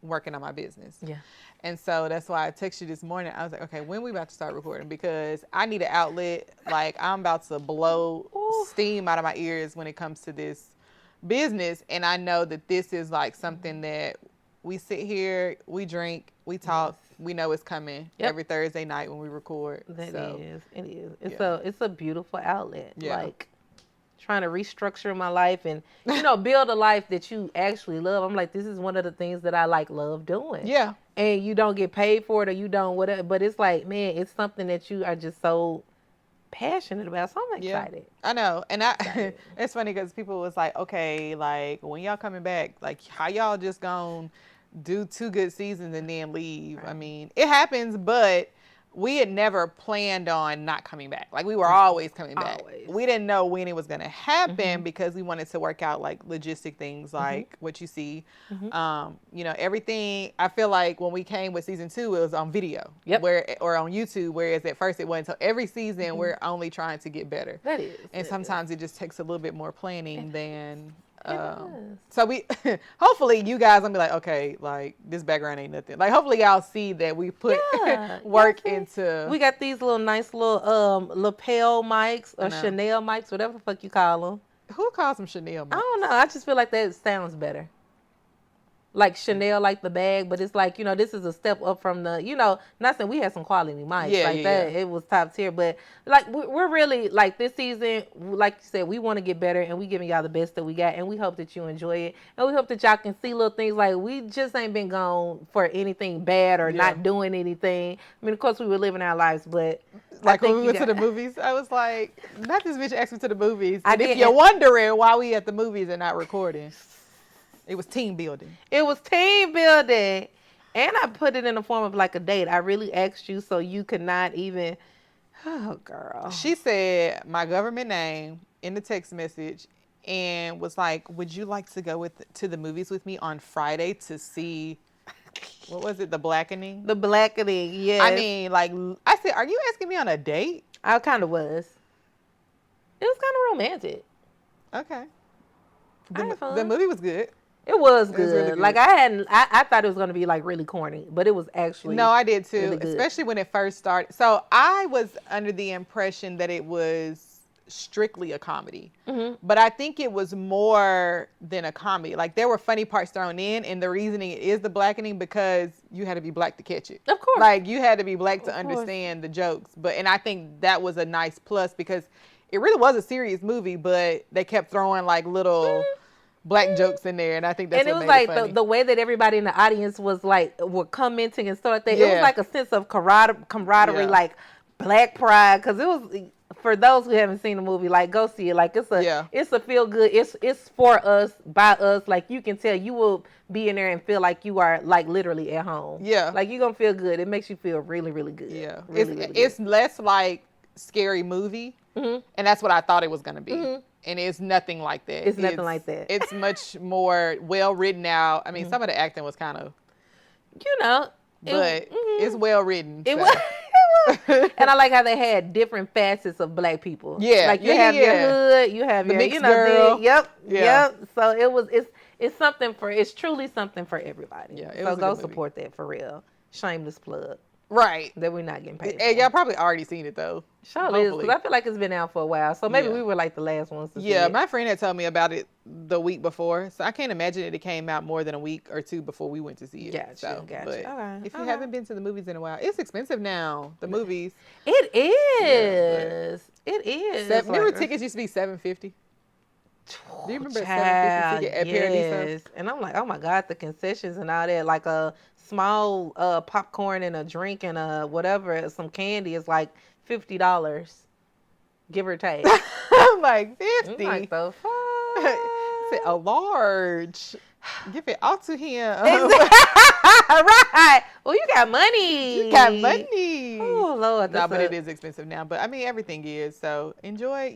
working on my business. Yeah. And so that's why I texted you this morning. I was like, okay, when we about to start recording? Because I need an outlet. Like I'm about to blow steam out of my ears when it comes to this business. And I know that this is like something that we sit here, we drink, we talk, we know it's coming every Thursday night when we record. It is. It's a beautiful outlet. Yeah. Like trying to restructure my life and, you know, build a life that you actually love. I'm like, this is one of the things that I like love doing. Yeah. And you don't get paid for it or you don't whatever, but it's like, man, it's something that you are just so passionate about. So I'm excited. I know. And it's funny because people was like, okay, like when y'all coming back, like how y'all just gonna do 2 good seasons and then leave? Right. I mean, it happens, but we had never planned on not coming back. Like we were always coming back. We didn't know when it was going to happen because we wanted to work out like logistic things like what you see. You know, everything. I feel like when we came with season 2, it was on video or on YouTube, whereas at first it wasn't. So every season we're only trying to get better. That is. And sometimes it just takes a little bit more planning than... so we hopefully you guys gonna be like, okay, like this background ain't nothing. Like hopefully y'all see that we put work into. We got these little nice little lapel mics or Chanel mics, whatever the fuck you call them. Who calls them Chanel mics? I don't know. I just feel like that sounds better. Like Chanel, like the bag, but it's like, you know, this is a step up from the, you know, not saying we had some quality mics that. It was top tier, but like we're really like this season, like you said, we want to get better and we giving y'all the best that we got, and we hope that you enjoy it, and we hope that y'all can see little things like we just ain't been gone for anything bad or not doing anything. I mean, of course we were living our lives, but like when we went to the movies, I was like, not this bitch asked me to the movies. And if you're wondering why we at the movies and not recording. It was team building. It was team building. And I put it in the form of like a date. I really asked you so you could not even... Oh, girl. She said my government name in the text message and was like, would you like to go to the movies with me on Friday to see... What was it? The Blackening? The Blackening, yes. I mean, like, I said, are you asking me on a date? I kind of was. It was kind of romantic. Okay. The movie was good. It was good. Really good. Like I thought it was going to be like really corny, but it was actually No, I did too, really especially when it first started. So I was under the impression that it was strictly a comedy, but I think it was more than a comedy. Like there were funny parts thrown in, and the reasoning it is the Blackening because you had to be black to catch it. Of course. Like you had to be black to understand the jokes. And I think that was a nice plus because it really was a serious movie, but they kept throwing like little black jokes in there, and I think that's what made it funny. And it was like the way that everybody in the audience was like were commenting and stuff like that. It was like a sense of camaraderie, like black pride, because it was, for those who haven't seen the movie, like go see it. Like it's a feel good. It's for us, by us. Like you can tell, you will be in there and feel like you are like literally at home. Yeah, like you're gonna feel good. It makes you feel really, really good. Yeah, really, it's less like scary movie, and that's what I thought it was gonna be. And it's nothing like that. It's nothing like that. It's much more well written out. I mean, some of the acting was kind of, you know, but it's well written. It was And I like how they had different facets of black people. Yeah. Like you have your hood, you have the your, mixed girl. Yep. So it's something it's truly something for everybody. Yeah, it so was a go good support that for real. Shameless plug. Right. That we're not getting paid. And y'all probably already seen it though. Sure is, because I feel like it's been out for a while. So maybe we were like the last ones to see it. My friend had told me about it the week before. So I can't imagine it came out more than a week or two before we went to see it. Gotcha. But okay. if you haven't been to the movies in a while, it's expensive now, the movies. It is. It is. Remember tickets used to be $7.50? Do you remember $7.50 ticket at Paradiso? And I'm like, oh my God, the concessions and all that, like a small popcorn and a drink and a whatever, some candy is like $50, give or take. I'm like, 50. I'm like, the fuck? A large. Give it all to him. Right. Well, you got money. You got money. Oh, Lord. No, but it is expensive now. But I mean, everything is. So enjoy,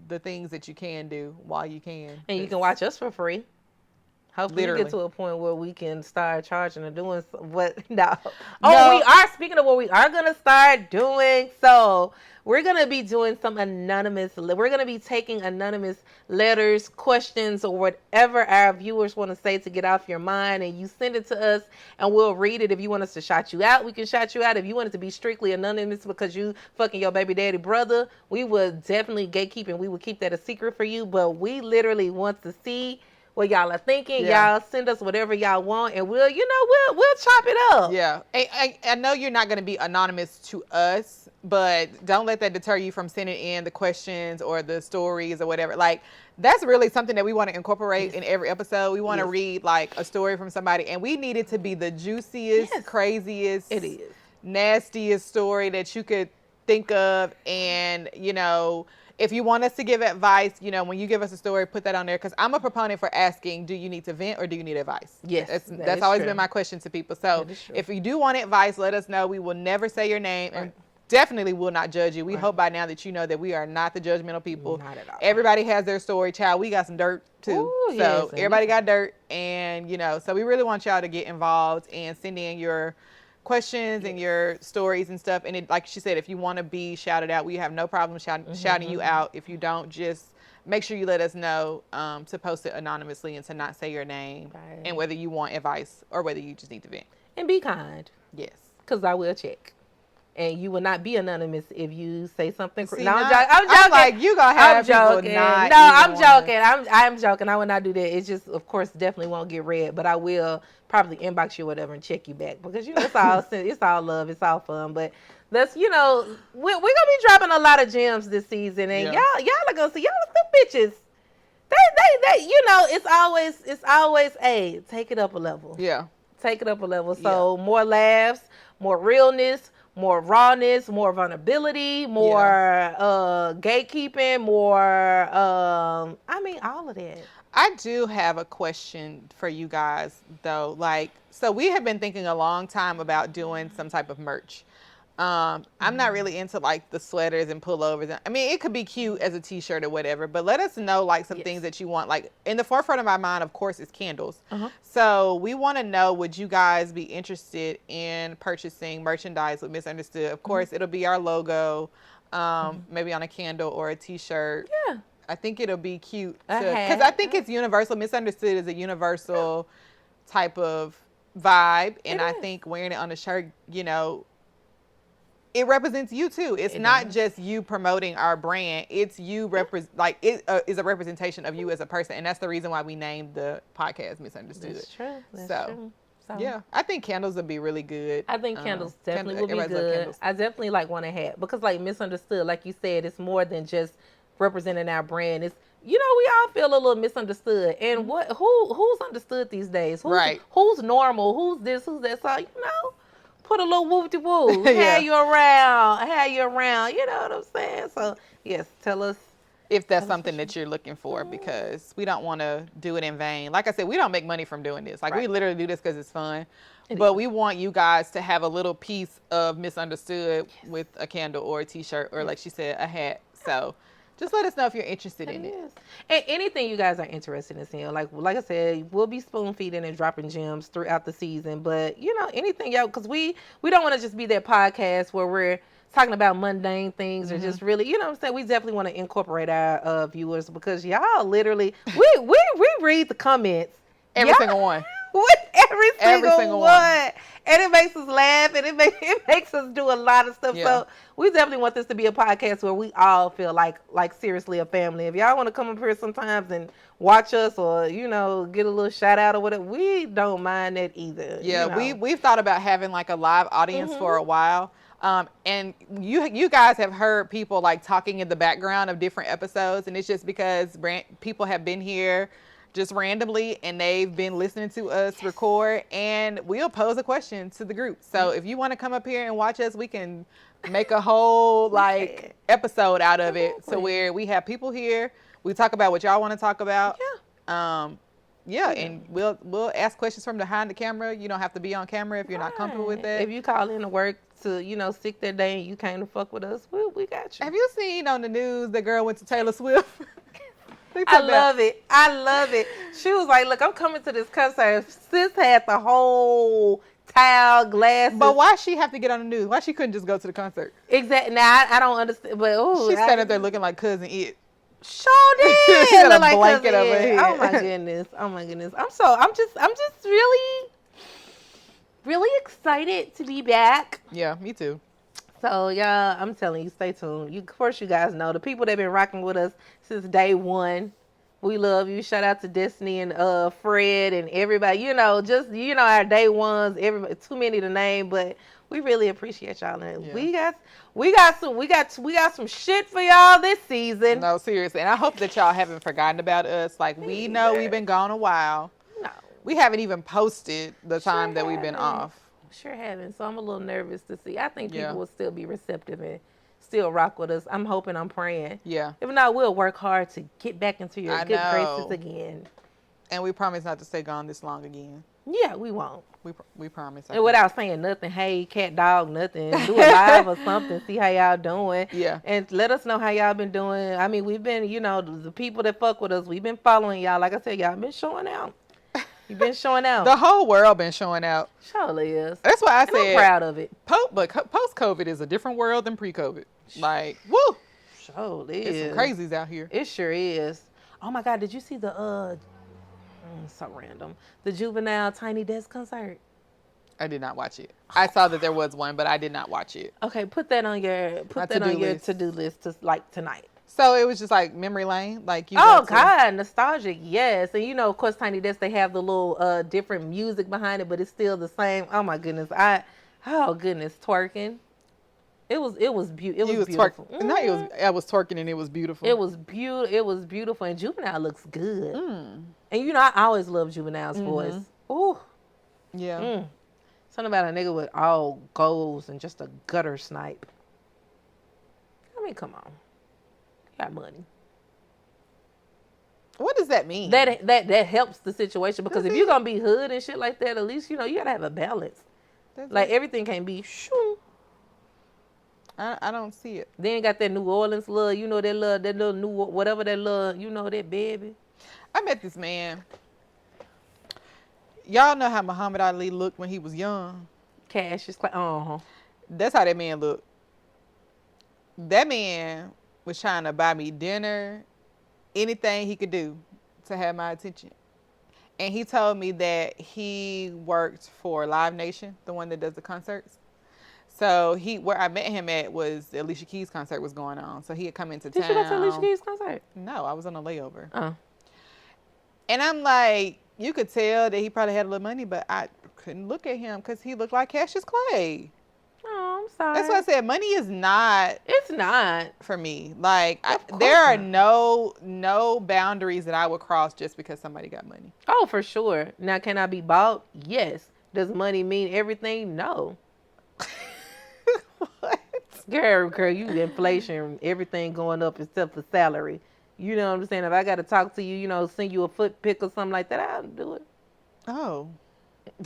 the things that you can do while you can. And you can watch us for free. Hopefully Literally. we get to a point where we can start charging or doing what. No. Oh, we are. Speaking of what we are going to start doing. So we're going to be doing we're going to be taking anonymous letters, questions, or whatever our viewers want to say to get off your mind. And you send it to us and we'll read it. If you want us to shout you out, we can shout you out. If you want it to be strictly anonymous because you fucking your baby daddy brother, we would definitely gatekeep and we would keep that a secret for you. But we literally want to see what y'all are thinking. Y'all send us whatever y'all want and we'll chop it up. Yeah. I know you're not going to be anonymous to us, but don't let that deter you from sending in the questions or the stories or whatever. Like, that's really something that we want to incorporate in every episode. We want to read like a story from somebody, and we need it to be the juiciest, craziest, it is, nastiest story that you could think of. And, if you want us to give advice, when you give us a story, put that on there. Because I'm a proponent for asking, do you need to vent or do you need advice? Yes. That's always been my question to people. So if you do want advice, let us know. We will never say your name and definitely will not judge you. We hope by now that you know that we are not the judgmental people. Not at all. Everybody has their story, child. We got some dirt too. Ooh, so everybody got dirt. And, so we really want y'all to get involved and send in your questions and your stories and stuff. And it, like she said, if you want to be shouted out, we have no problem shouting you out. If you don't, just make sure you let us know to post it anonymously and to not say your name and whether you want advice or whether you just need to vent. And be kind. Yes. Because I will check. And you will not be anonymous if you say something. See, no, I'm joking. I'm like, you gonna have people not. No, I'm joking. I'm joking. I would not do that. It's just, of course, definitely won't get read. But I will probably inbox you or whatever and check you back because it's all it's all love, it's all fun. But that's we're gonna be dropping a lot of gems this season, and y'all are gonna see y'all are some bitches. They it's always take it up a level. Yeah, take it up a level. So more laughs, more realness, more rawness, more vulnerability, more gatekeeping, more all of that. I do have a question for you guys though. Like, so we have been thinking a long time about doing some type of merch. I'm not really into like the sweaters and pullovers. I mean, it could be cute as a t-shirt or whatever, but let us know like some things that you want. Like in the forefront of my mind, of course, is candles. So we want to know, would you guys be interested in purchasing merchandise with Misunderstood? Of course, it'll be our logo, maybe on a candle or a t-shirt. Yeah. I think it'll be cute because I think it's universal. Misunderstood is a universal type of vibe. And I think wearing it on a shirt, it represents you too. It's not just you promoting our brand. It's you it is a representation of you as a person. And that's the reason why we named the podcast Misunderstood. That's true. That's true. So, yeah, I think candles would be really good. I think candles definitely would be good. I definitely want a hat because like Misunderstood, like you said, it's more than just representing our brand. It's we all feel a little misunderstood. And who's understood these days? Who's normal? Who's this? Who's that? So put a little whoop-de-woo. Have you around. You know what I'm saying? So yes, tell us if that's something that you're looking for, because we don't want to do it in vain. Like I said, we don't make money from doing this. Like we literally do this because it's fun. But we want you guys to have a little piece of Misunderstood with a candle or a t-shirt or like she said, a hat. So Just let us know if you're interested in it. Is. And anything you guys are interested in seeing. Like I said, we'll be spoon feeding and dropping gems throughout the season. But, anything y'all, because we don't want to just be that podcast where we're talking about mundane things or just really, what I'm saying? We definitely want to incorporate our viewers because y'all literally, we read the comments. Every single one. With every single one. And it makes us laugh and it makes us do a lot of stuff. Yeah. So we definitely want this to be a podcast where we all feel like seriously a family. If y'all want to come up here sometimes and watch us or, get a little shout out or whatever, we don't mind that either. Yeah, we've thought about having like a live audience for a while. And you guys have heard people like talking in the background of different episodes, and it's just because people have been here just randomly and they've been listening to us record, and we'll pose a question to the group. So if you want to come up here and watch us, we can make a whole like episode out of it. So where we have people here, we talk about what y'all want to talk about. And we'll ask questions from behind the camera. You don't have to be on camera if you're not comfortable with that. If you call in to work to, sick that day and you came to fuck with us, we got you. Have you seen on the news the girl went to Taylor Swift? I love it. She was like, look, I'm coming to this concert. Sis had the whole towel, glasses. But why she have to get on the news? Why she couldn't just go to the concert? Exactly. Now, I don't understand. But she's standing there looking like Cousin It. Sure did. She got a like blanket over her head. Oh my goodness. I'm just really, really excited to be back. Yeah, me too. So, y'all, I'm telling you, stay tuned. Of course, you guys know the people that have been rocking with us since day one. We love you. Shout out to Destiny and Fred and everybody. Our day ones. Everybody, too many to name, but we really appreciate y'all. And we got some shit for y'all this season. No, seriously, and I hope that y'all haven't forgotten about us. Like we know we've been gone a while. No, we haven't even posted the time that we've been off. Sure haven't. So I'm a little nervous to see. I think people will still be receptive and still rock with us. I'm hoping, I'm praying. Yeah. If not, we'll work hard to get back into your good graces again. And we promise not to stay gone this long again. Yeah, we won't. We promise. And without saying nothing, hey, cat, dog, nothing. Do a live or something. See how y'all doing. Yeah. And let us know how y'all been doing. I mean, we've been, the people that fuck with us, we've been following y'all. Like I said, y'all been showing out. You've been showing out. The whole world been showing out. Surely is. That's why I said I'm proud of it. But post-COVID is a different world than pre-COVID. Like, woo. Surely is. There's some crazies out here. It sure is. Oh my God, did you see the so random. The Juvenile Tiny Desk concert? I did not watch it. I saw that there was one, but I did not watch it. Okay, put that on your to-do list tonight. So it was just like memory lane, like you. Oh God, nostalgic, yes. And of course, Tiny Desk, they have the little different music behind it, but it's still the same. Oh my goodness, twerking. It was beautiful. No, I was twerking and it was beautiful. It was beautiful, and Juvenile looks good. And I always love Juvenile's voice. Ooh, yeah. Something about a nigga with all goals and just a gutter snipe. I mean, come on. Got money. What does that mean? That helps the situation because if you're gonna be hood and shit like that, at least you gotta have a balance. Like everything can't be shoo. I don't see it. Then got that New Orleans love, that little new whatever that love, that baby. I met this man. Y'all know how Muhammad Ali looked when he was young. Cash is That's how that man looked. That man was trying to buy me dinner, anything he could do to have my attention. And he told me that he worked for Live Nation, the one that does the concerts. So where I met him at was the Alicia Keys concert was going on. So he had come into town. Did you go to Alicia Keys concert? No, I was on a layover. Oh. And I'm like, you could tell that he probably had a little money, but I couldn't look at him because he looked like Cassius Clay. Oh, I'm sorry. That's why I said money is not. It's not for me. Like there are no boundaries that I would cross just because somebody got money. Oh, for sure. Now, can I be bought? Yes. Does money mean everything? No. What? Girl, you inflation, everything going up except for salary. You know what I'm saying? If I got to talk to you, send you a foot pick or something like that, I'll do it. Oh.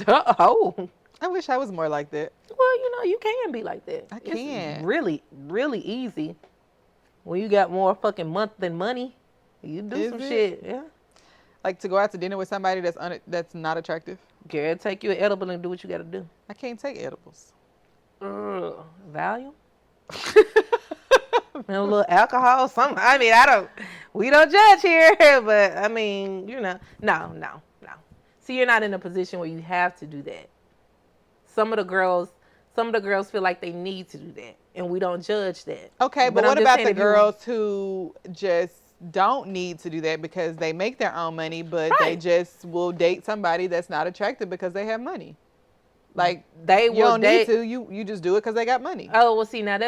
Oh. I wish I was more like that. Well, you can be like that. I can. It's really, really easy. When you got more fucking month than money, you do some shit. Yeah. Like to go out to dinner with somebody that's not attractive. Girl, take you an edible and do what you got to do. I can't take edibles. Valium? And a little alcohol, something. I mean, we don't judge here, but I mean, no. See, you're not in a position where you have to do that. Some of the girls feel like they need to do that, and we don't judge that. Okay, but what about the girls who just don't need to do that because they make their own money, but they just will date somebody that's not attractive because they have money? Like you don't need to. You just do it because they got money. Oh well, see now I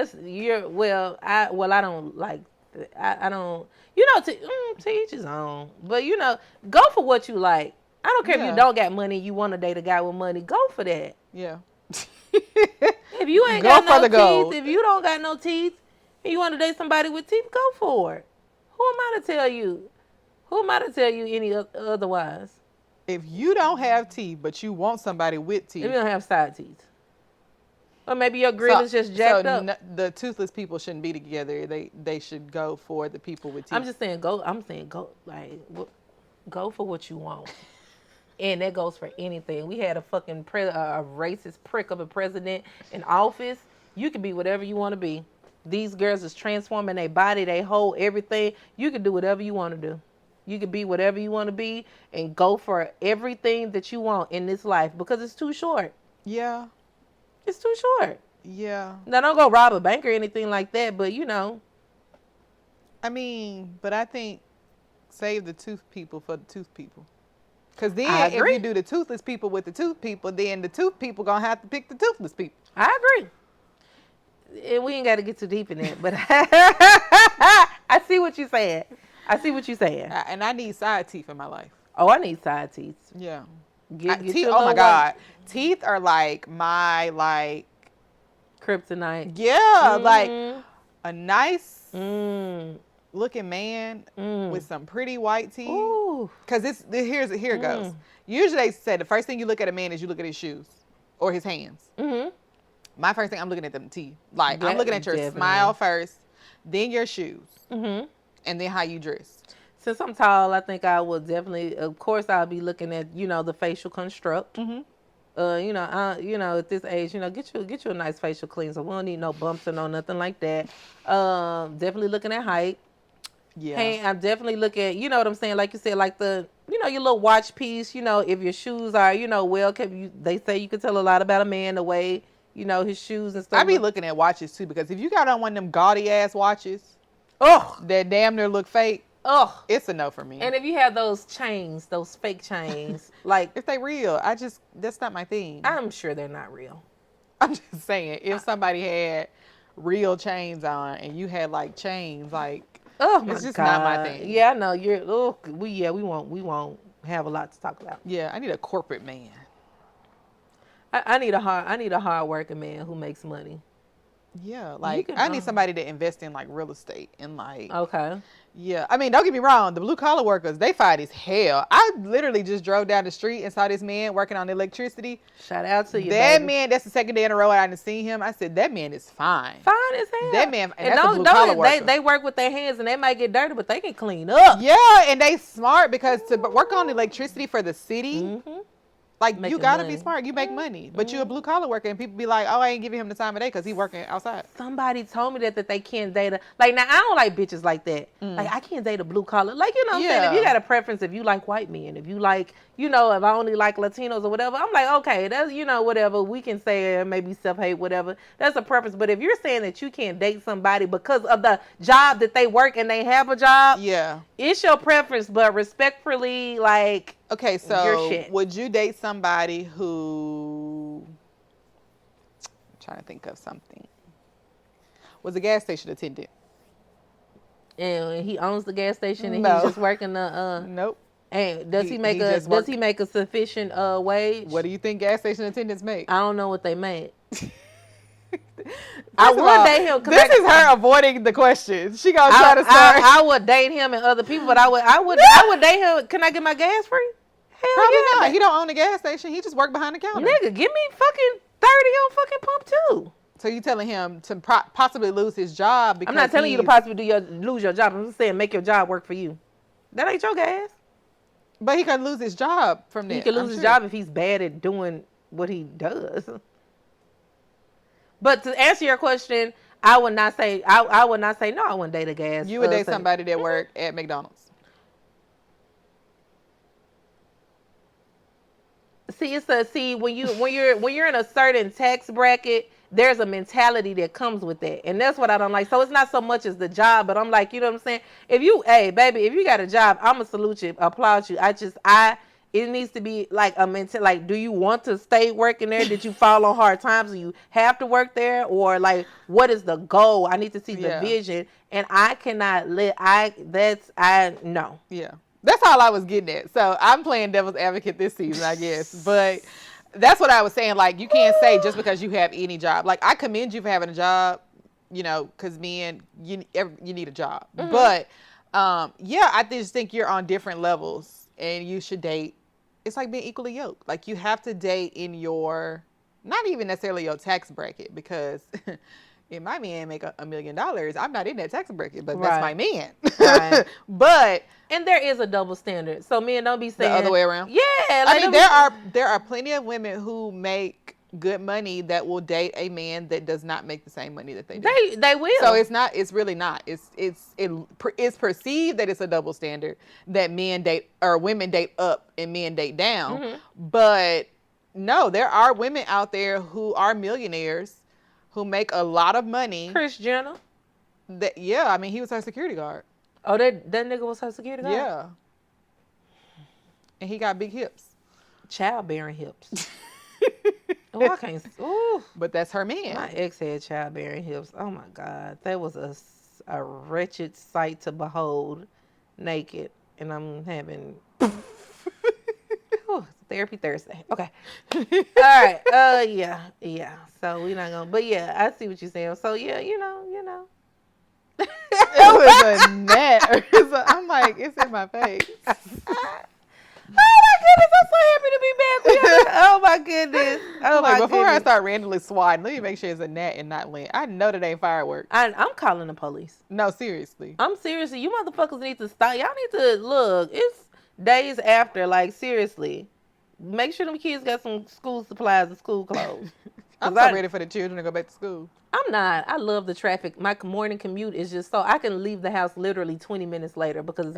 don't like. I don't. To each his own. But go for what you like. I don't care if you don't got money. You want to date a guy with money. Go for that. Yeah. If you ain't got no teeth, if you don't got no teeth, and you want to date somebody with teeth, go for it. Who am I to tell you? Who am I to tell you any otherwise? If you don't have teeth, but you want somebody with teeth. If you don't have side teeth. Or maybe your grill is just jacked up. The toothless people shouldn't be together. They should go for the people with teeth. I'm saying go for what you want. And that goes for anything. We had a fucking a racist prick of a president in office. You can be whatever you want to be. These girls is transforming their body, they whole everything. You can do whatever you want to do. You can be whatever you want to be and go for everything that you want in this life because it's too short. Yeah. It's too short. Yeah. Now, don't go rob a bank or anything like that, but I mean, but I think save the tooth people for the tooth people. Because then if you do the toothless people with the tooth people, then the tooth people going to have to pick the toothless people. I agree. And we ain't got to get too deep in that, but I see what you're saying. And I need side teeth in my life. Oh, I need side teeth. Yeah. Teeth, oh my God. Teeth are like my kryptonite. Yeah. Like a nice looking man with some pretty white teeth. Because here it goes. Usually they say the first thing you look at a man is you look at his shoes or his hands. Mm-hmm. My first thing, I'm looking at them teeth. Like I'm looking at your smile first, then your shoes. Mm-hmm. And then how you dress. Since I'm tall, I think I will definitely, of course, I'll be looking at, the facial construct. Mm-hmm. At this age, get you a nice facial cleanser. We don't need no bumps or no nothing like that. Definitely looking at height. Yeah. Hey, I'm definitely looking, you know what I'm saying? Like you said, like your little watch piece, if your shoes are, well kept. They say you can tell a lot about a man the way, his shoes and stuff. I be looking at watches too, because if you got on one of them gaudy ass watches, that damn near look fake. It's a no for me. And if you have those chains, those fake chains, like if they real, that's not my thing. I'm sure they're not real. I'm just saying, if somebody had real chains on and you had like chains, like it's just not my thing. Yeah, I know we won't have a lot to talk about. Yeah, I need a corporate man. I need a hard working man who makes money. Yeah, like I need somebody to invest in like real estate and like. Okay. Yeah, I mean, don't get me wrong. The blue collar workers, they fight as hell. I literally just drove down the street and saw this man working on electricity. Shout out to you, that baby. Man, that's the second day in a row I didn't see him. I said, that man is fine. Fine as hell. That man, and that's a blue collar worker. They work with their hands and they might get dirty, but they can clean up. Yeah, and they smart because to work on electricity for the city, like you gotta be smart. You make money, but you're a blue collar worker, and people be like, "Oh, I ain't giving him the time of day because he's working outside." Somebody told me that they can't date like now. I don't like bitches like that. Like I can't date a blue collar. Like what I'm saying, if you got a preference, if you like white men, if you like, if I only like Latinos or whatever, I'm like, okay, that's whatever we can say, maybe self-hate, whatever. That's a preference. But if you're saying that you can't date somebody because of the job that they work and they have a job, it's your preference. But respectfully, like. Okay, so would you date somebody who, I'm trying to think of something, was a gas station attendant? And he owns the gas station and he's just working the Nope. And does he make a sufficient wage? What do you think gas station attendants make? I don't know what they make. I would date him. This is her avoiding the question. She gonna try to start. I would date him and other people, but I would date him. Can I get my gas free? Hell probably yeah. not. He don't own a gas station. He just work behind the counter. Nigga, give me fucking 30 on fucking pump too. So you telling him to possibly lose his job because I'm not telling you to possibly lose your job. I'm just saying make your job work for you. That ain't your gas. But he could lose his job from that. He could lose his job if he's bad at doing what he does. But to answer your question, I would not say no. I wouldn't date a gas. You would date somebody that worked at McDonald's. See, when you're in a certain tax bracket, there's a mentality that comes with that, and that's what I don't like. So it's not so much as the job, but I'm like, you know what I'm saying? Hey baby, if you got a job, I'ma salute you, applaud you. It needs to be like a mental, like, do you want to stay working there? Did you fall on hard times and you have to work there? Or like, what is the goal? I need to see the vision, and I cannot no. Yeah. That's all I was getting at. So I'm playing devil's advocate this season, I guess. But that's what I was saying. Like, you can't say just because you have any job. Like, I commend you for having a job, you know, because men, you need a job. Mm-hmm. But, yeah, I just think you're on different levels and you should date. It's like being equally yoked. Like, you have to date in your, not even necessarily your tax bracket, because if my man make $1 million, I'm not in that tax bracket, but that's my man. Right. But and there is a double standard, so men don't be saying the other way around. Yeah, like, I mean, there are plenty of women who make good money that will date a man that does not make the same money that they do. They will. So it's really not. It's perceived that it's a double standard, that men date or women date up and men date down. Mm-hmm. But no, there are women out there who are millionaires who make a lot of money. Kris Jenner. I mean, he was her security guard. Oh, that nigga was her security guard? Yeah. And he got big hips. Childbearing hips. Oh, I can't. Ooh. But that's her man. My ex had childbearing hips. Oh my God, that was a wretched sight to behold, naked, and I'm having therapy Thursday. Okay, all right. Yeah. So we're not gonna. But yeah, I see what you're saying. So yeah, you know. It was a net. I'm like, it's in my face. Oh my goodness, I'm so happy to be back. Oh my goodness. Oh my goodness. Before I start randomly swatting, let me make sure it's a gnat and not lint. I know that ain't fireworks. I'm calling the police. No, seriously. I'm seriously. You motherfuckers need to stop. Y'all need to look. It's days after. Like, seriously. Make sure them kids got some school supplies and school clothes. I'm so ready for the children to go back to school. I'm not. I love the traffic. My morning commute is just so I can leave the house literally 20 minutes later because it's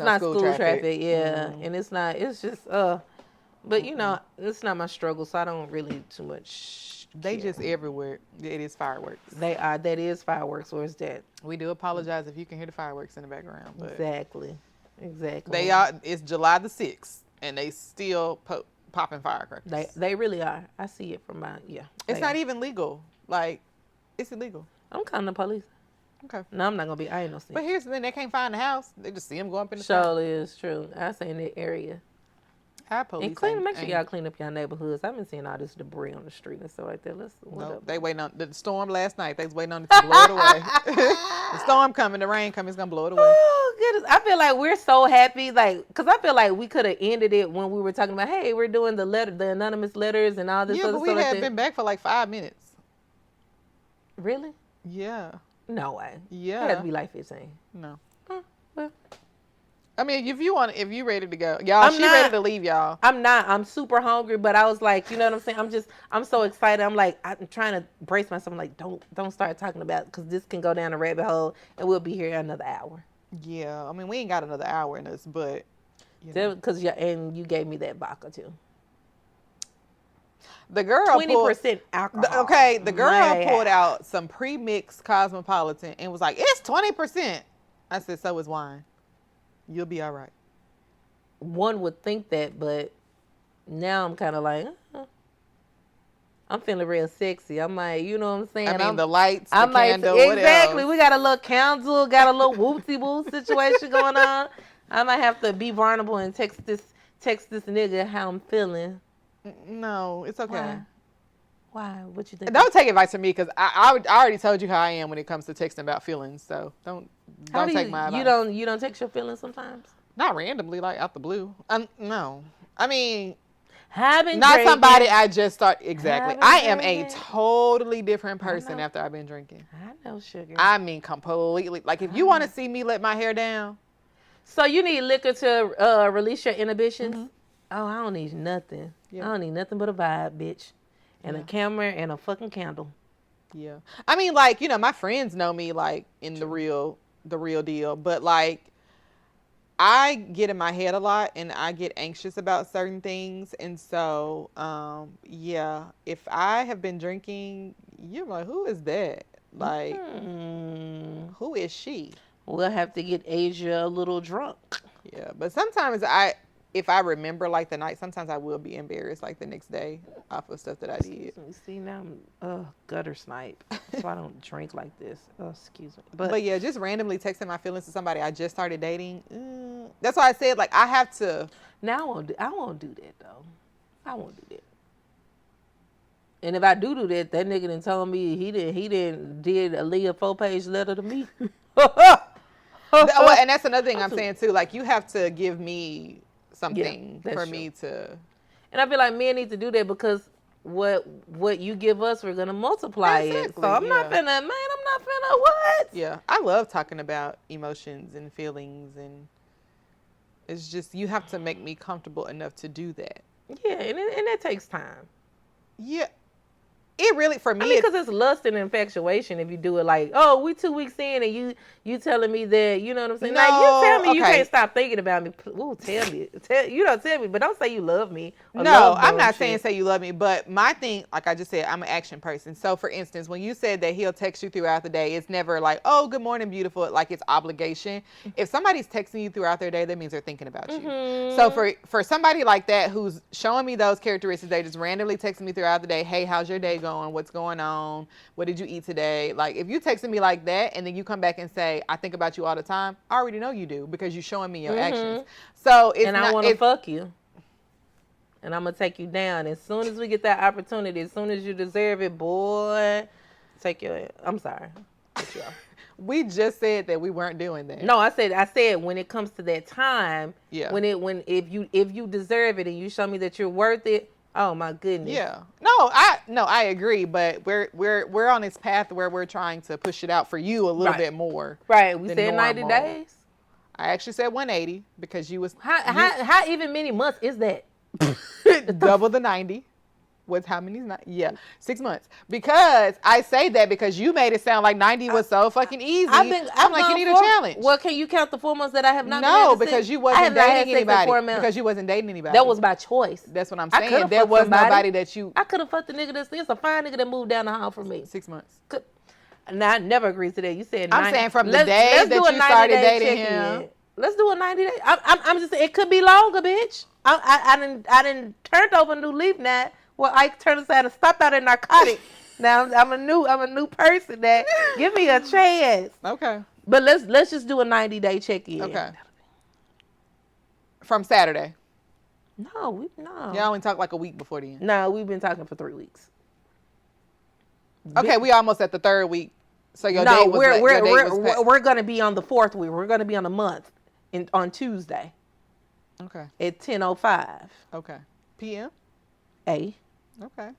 not school traffic. Yeah. Mm. And it's just, but you know, it's not my struggle. So I don't really too much. They just everywhere. It is fireworks. They are. That is fireworks. Or is that? We do apologize if you can hear the fireworks in the background. But exactly. They are. It's July the 6th and they still popping firecrackers. They really are. I see it from It's not even legal. Like, it's illegal. I'm calling the police. Okay. No, I'm not gonna be. I ain't no snitch. But here's the thing: they can't find the house. They just see them go up in the Surely is true. I say in that area. Our police. And make sure y'all clean up your neighborhoods. I've been seeing all this debris on the street and stuff like that. They waiting on the storm last night. They was waiting on it to blow it away. The storm coming, the rain coming, it's gonna blow it away. Oh goodness! I feel like we're so happy, like, because I feel like we could have ended it when we were talking about, hey, we're doing the anonymous letters and all this. Yeah, but we had been back for like 5 minutes. Really? Yeah. No way. Yeah. It had to be like 15. No. Well. I mean, if you ready to go, y'all, ready to leave, y'all. I'm not. I'm super hungry, but I was like, you know what I'm saying? I'm so excited. I'm like, I'm trying to brace myself. I'm like, don't start talking about it because this can go down a rabbit hole and we'll be here another hour. Yeah. I mean, we ain't got another hour in us, but. Because and you gave me that vodka too. The girl 20% alcohol. The girl pulled out some pre-mixed Cosmopolitan and was like, it's 20%. I said, so is wine. You'll be all right. One would think that, but now I'm kind of like, I'm feeling real sexy. I'm like, you know what I'm saying? I mean, the lights, the candle, exactly. What else? We got a little candle, got a little whoopty-woo situation going on. I might have to be vulnerable and text this nigga how I'm feeling. No, it's okay. Why? What you think? Don't take advice from me because I already told you how I am when it comes to texting about feelings. So don't take my advice. You don't text your feelings sometimes? Not randomly, like out the blue. No. I mean, I've been Not drinking. somebody I just started. Exactly. I've I been am a drinking. totally different person know. after I've been drinking. I know, sugar. I mean, completely. Like, if you want to see me let my hair down. So you need liquor to release your inhibitions? Mm-hmm. Oh, I don't need nothing. Yeah. I don't need nothing but a vibe, bitch. And Yeah. a camera and a fucking candle. Yeah. I mean, like, you know, my friends know me, like, in the real deal. But, like, I get in my head a lot and I get anxious about certain things. And so, yeah, if I have been drinking, you're like, who is that? Like, who is she? We'll have to get Asia a little drunk. Yeah. But sometimes if I remember, like, the night, sometimes I will be embarrassed, like, the next day off of stuff that I did. See, now I'm gutter snipe. So I don't drink like this. Oh, excuse me. But yeah, just randomly texting my feelings to somebody I just started dating. That's why I said, like, I have to. Now I won't do that, though. I won't do that. And if I do that nigga done told me he didn't did a Leah 4-page letter to me. And that's another thing I'm saying too. Like, you have to give me something for me to. And I feel like men need to do that because what you give us, we're gonna multiply it. So I'm not finna what? Yeah, I love talking about emotions and feelings, and it's just you have to make me comfortable enough to do that. Yeah, and that takes time. Yeah. It really, for me, because it's lust and infatuation if you do it like, oh, we 2 weeks in and you telling me that, you know what I'm saying? No, like, you tell me okay. You can't stop thinking about me. Ooh, tell me, but don't say you love me. No, I'm not saying say you love me, but my thing, like I just said, I'm an action person. So, for instance, when you said that he'll text you throughout the day, it's never like, oh, good morning, beautiful, like it's obligation. If somebody's texting you throughout their day, that means they're thinking about you. Mm-hmm. So for somebody like that who's showing me those characteristics, they just randomly texting me throughout the day, hey, how's your day going? What's going on? What did you eat today? Like, if you texting me like that and then you come back and say, I think about you all the time, I already know you do because you're showing me your actions. So it's I want to fuck you. And I'm going to take you down. As soon as we get that opportunity, as soon as you deserve it, boy, I'm sorry. We just said that we weren't doing that. No, I said when it comes to that time, yeah. If you deserve it and you show me that you're worth it, oh my goodness. Yeah. No, I agree, but we're on this path where we're trying to push it out for you a little bit more. Right. We said 90 days. I actually said 180 because you was how even many months is that? Double the 90. Was how many? 6 months. Because I say that because you made it sound like 90 was so fucking easy. I'm like, you need a challenge. Well, can you count the 4 months that I have not? No, because you wasn't dating anybody. Because you wasn't dating anybody. That was by choice. That's what I'm saying. There was nobody that you. I could have fucked the nigga that's a fine nigga that moved down the hall from me. 6 months. Now I never agreed to that. You said 90. I'm saying from the day that you started dating him. Let's do a 90 day. I'm just saying it could be longer, bitch. I didn't turned over a new leaf now. Well, Ike turned aside and stopped out at narcotics. Now I'm a new person. That give me a chance. Okay. But let's just do a 90-day check-in. Okay. From Saturday. No. Y'all only talk like a week before then. No, we've been talking for 3 weeks. Okay, we almost at the 3rd week. So your date was we're gonna be on the 4th week. We're gonna be on the month on Tuesday. Okay. At 10:05. Okay. PM. A. Okay.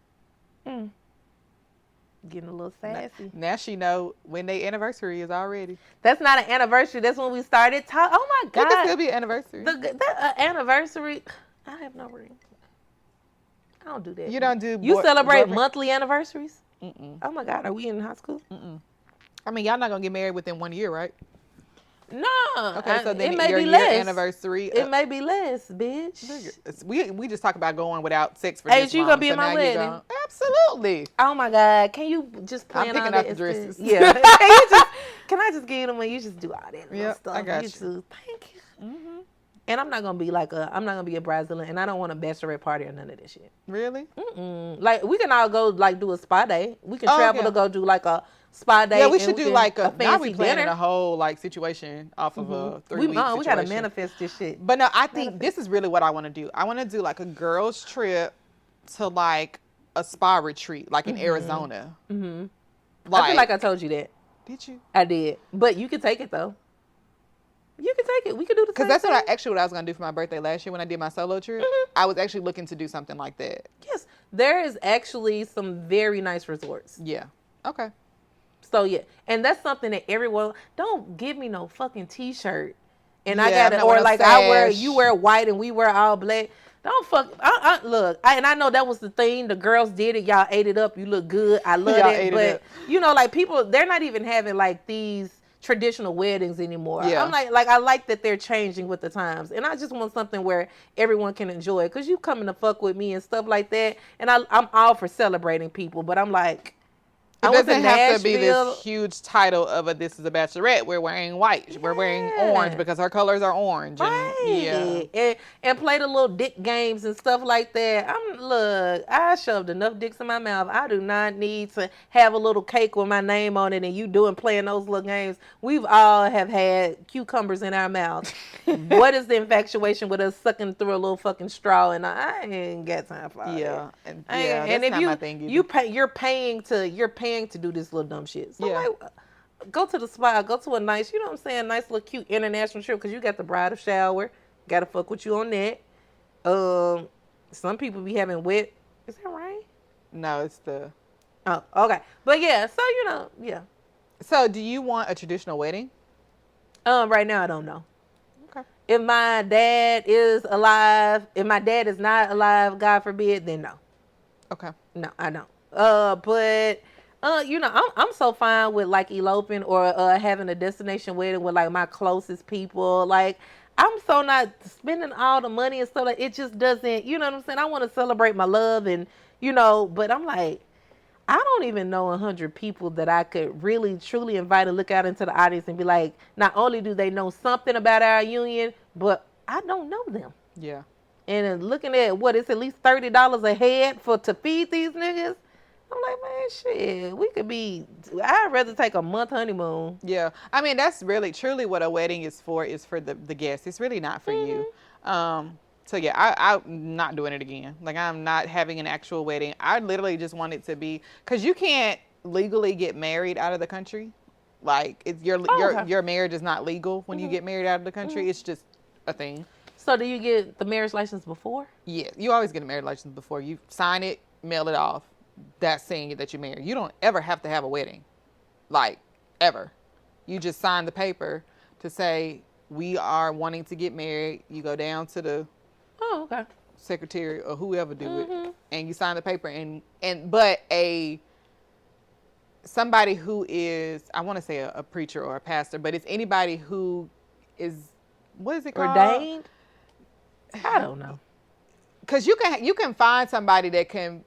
Getting a little sassy. Now she know when their anniversary is already. That's not an anniversary. That's when we started talking. Oh my God. It could still be an anniversary. The anniversary. I have no ring. I don't do that. You don't do. You celebrate monthly anniversaries? Mm-mm. Oh my God. Are we in high school? Mm-mm. I mean, y'all not gonna get married within 1 year, right? No. Okay, so then it may be year less. Anniversary. It may be less, bitch. We just talk about going without sex for this long. You gonna be in my wedding? Absolutely. Oh my God! Can you just plan I'm picking all out the dresses? Yeah. Can I just give you them and you just do all that little stuff? I got you. Thank you. Mm-hmm. And I'm not gonna be a Brazilian, and I don't want a bachelorette party or none of that shit. Really? Mm-mm. Like we can all go like do a spa day. We can travel to go do like a spa day. Yeah, we should do like a fancy now we planning dinner. A whole like situation off of a 3 week situation. We gotta manifest this shit. But no, I think this is really what I want to do. I want to do like a girls trip to like a spa retreat, like in Arizona. Mm-hmm. I feel like I told you that. Did you? I did, but you can take it though. You can take it. We could do the same Because that's thing. what I was gonna do for my birthday last year when I did my solo trip. I was actually looking to do something like that. Yes, there is actually some very nice resorts. Yeah. Okay. So yeah, and that's something that everyone don't give me no fucking t-shirt, and Yeah, I got I'm it, not or wearing no like I wear, sash. you wear white and we wear all black. Don't fuck. Look, and I know that was the thing. The girls did it. Y'all ate it up. You look good. I love Y'all it. ate it But up. you know, like people, they're not even having like these traditional weddings anymore. Yeah. I'm like I like that they're changing with the times, and I just want something where everyone can enjoy it. Cause you coming to fuck with me and stuff like that, and I'm all for celebrating people, but I'm like. It I went to doesn't have to be Nashville. this huge title of a "This is a Bachelorette." We're wearing white. We're wearing orange because our colors are orange. Right. And play the little dick games and stuff like that. Look, I shoved enough dicks in my mouth. I do not need to have a little cake with my name on it and you playing those little games. We've all have had cucumbers in our mouths. What is the infatuation with us sucking through a little fucking straw? And I ain't got time for all that. And if not my thing either. you're paying to do this little dumb shit. So Yeah. like, go to the spa, go to a nice, you know what I'm saying, nice little cute international trip, because you got the bridal shower. Gotta fuck with you on that. Some people be having wet. Is that right? No, it's the. Oh, okay. But yeah, so yeah. So, do you want a traditional wedding? Right now I don't know. Okay. If my dad is alive, if my dad is not alive, God forbid, then no. Okay. No, I don't. But I'm so fine with like eloping or having a destination wedding with like my closest people. Like, I'm so not spending all the money and stuff. Like, it just doesn't, you know what I'm saying? I want to celebrate my love and, but I'm like, I don't even know 100 people that I could really, truly invite and look out into the audience and be like, not only do they know something about our union, but I don't know them. Yeah. And then looking at it's at least $30 a head to feed these niggas. I'm like, man, shit, I'd rather take a month honeymoon. Yeah. I mean, that's really, truly what a wedding is for the guests. It's really not for you. So yeah, I'm not doing it again. Like, I'm not having an actual wedding. I literally just want it to be, because you can't legally get married out of the country. Like, it's your marriage is not legal when you get married out of the country. It's just a thing. So do you get the marriage license before? Yeah, you always get a marriage license before. You sign it, mail it off. That's saying that you're married. You don't ever have to have a wedding. Like, ever. You just sign the paper to say, we are wanting to get married. You go down to the secretary or whoever do it, and you sign the paper. But somebody who is, I want to say a preacher or a pastor, but it's anybody who is, what is it called? Ordained? I don't know. Because you can find somebody that can,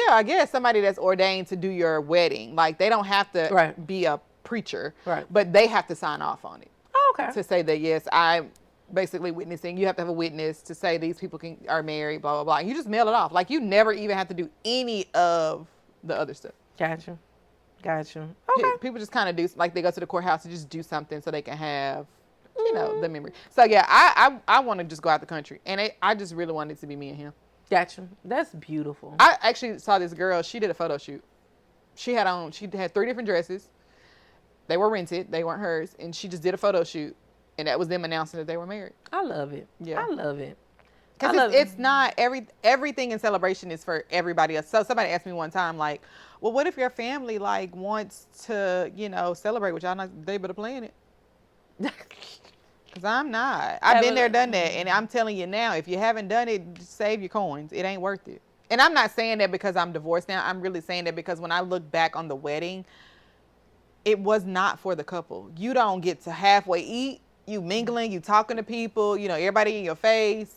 I guess somebody that's ordained to do your wedding. Like, they don't have to be a preacher, but they have to sign off on it. Oh, okay. To say that, yes, I'm basically witnessing. You have to have a witness to say these people are married, blah, blah, blah. You just mail it off. Like, you never even have to do any of the other stuff. Gotcha. Okay. People just kind of do, like, they go to the courthouse to just do something so they can have, the memory. So, yeah, I want to just go out the country. And I just really want it to be me and him. Gotcha. That's beautiful. I actually saw this girl. She did a photo shoot. She had 3 different dresses. They were rented. They weren't hers. And she just did a photo shoot. And that was them announcing that they were married. I love it. Yeah. I love it. Because it's not, everything in celebration is for everybody else. So somebody asked me one time, like, well, what if your family, like, wants to, celebrate with y'all? Not they able to plan it. Because I'm not. I've been there, done that. And I'm telling you now, if you haven't done it, just save your coins. It ain't worth it. And I'm not saying that because I'm divorced now. I'm really saying that because when I look back on the wedding, it was not for the couple. You don't get to halfway eat. You mingling, you talking to people, everybody in your face.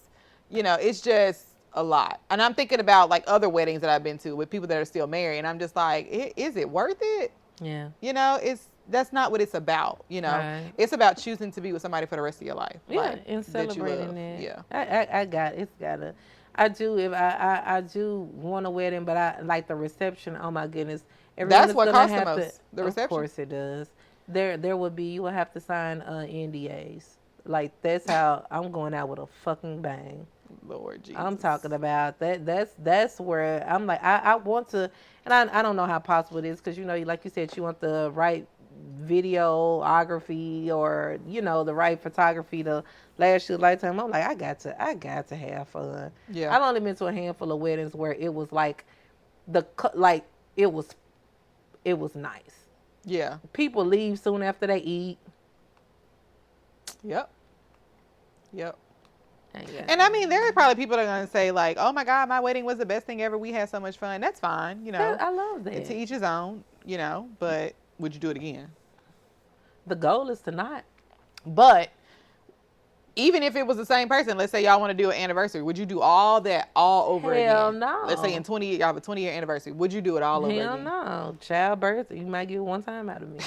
It's just a lot. And I'm thinking about, like, other weddings that I've been to with people that are still married. And I'm just like, is it worth it? Yeah. That's not what it's about. Right. It's about choosing to be with somebody for the rest of your life. Yeah, like, and celebrating that. Yeah. Yeah. I do want a wedding, but I like the reception. Oh my goodness. That's what costs the most. The reception. Of course it does. You will have to sign NDAs. Like, that's how I'm going out with a fucking bang. Lord Jesus. I'm talking about that. That's where I'm like, I want to, and I don't know how possible it is, because like you said, you want the right videography or, the right photography to last you a lifetime. I'm like, I got to have fun. Yeah. I've only been to a handful of weddings where it was like it was nice. Yeah. People leave soon after they eat. Yep. Yeah. And I mean, there are probably people that are going to say like, oh my God, my wedding was the best thing ever. We had so much fun. That's fine. I love that. To each his own, but would you do it again? The goal is to not. But even if it was the same person, let's say y'all want to do an anniversary, would you do all that all over again? Hell no. Let's say in 20 years, y'all have a 20-year anniversary. Would you do it all over again? Hell no. Childbirth, you might get one time out of me.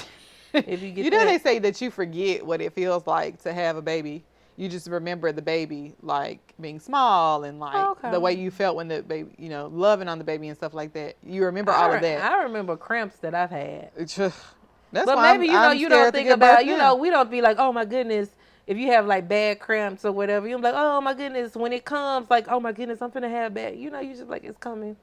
If you get they say that you forget what it feels like to have a baby. You just remember the baby like being small and like the way you felt when the baby, loving on the baby and stuff like that. You remember all of that. I remember cramps that I've had. That's but why maybe you don't think about we don't be like, oh my goodness, if you have like bad cramps or whatever, you're like, oh my goodness, when it comes, like, oh my goodness, I'm finna have bad. You just like, it's coming.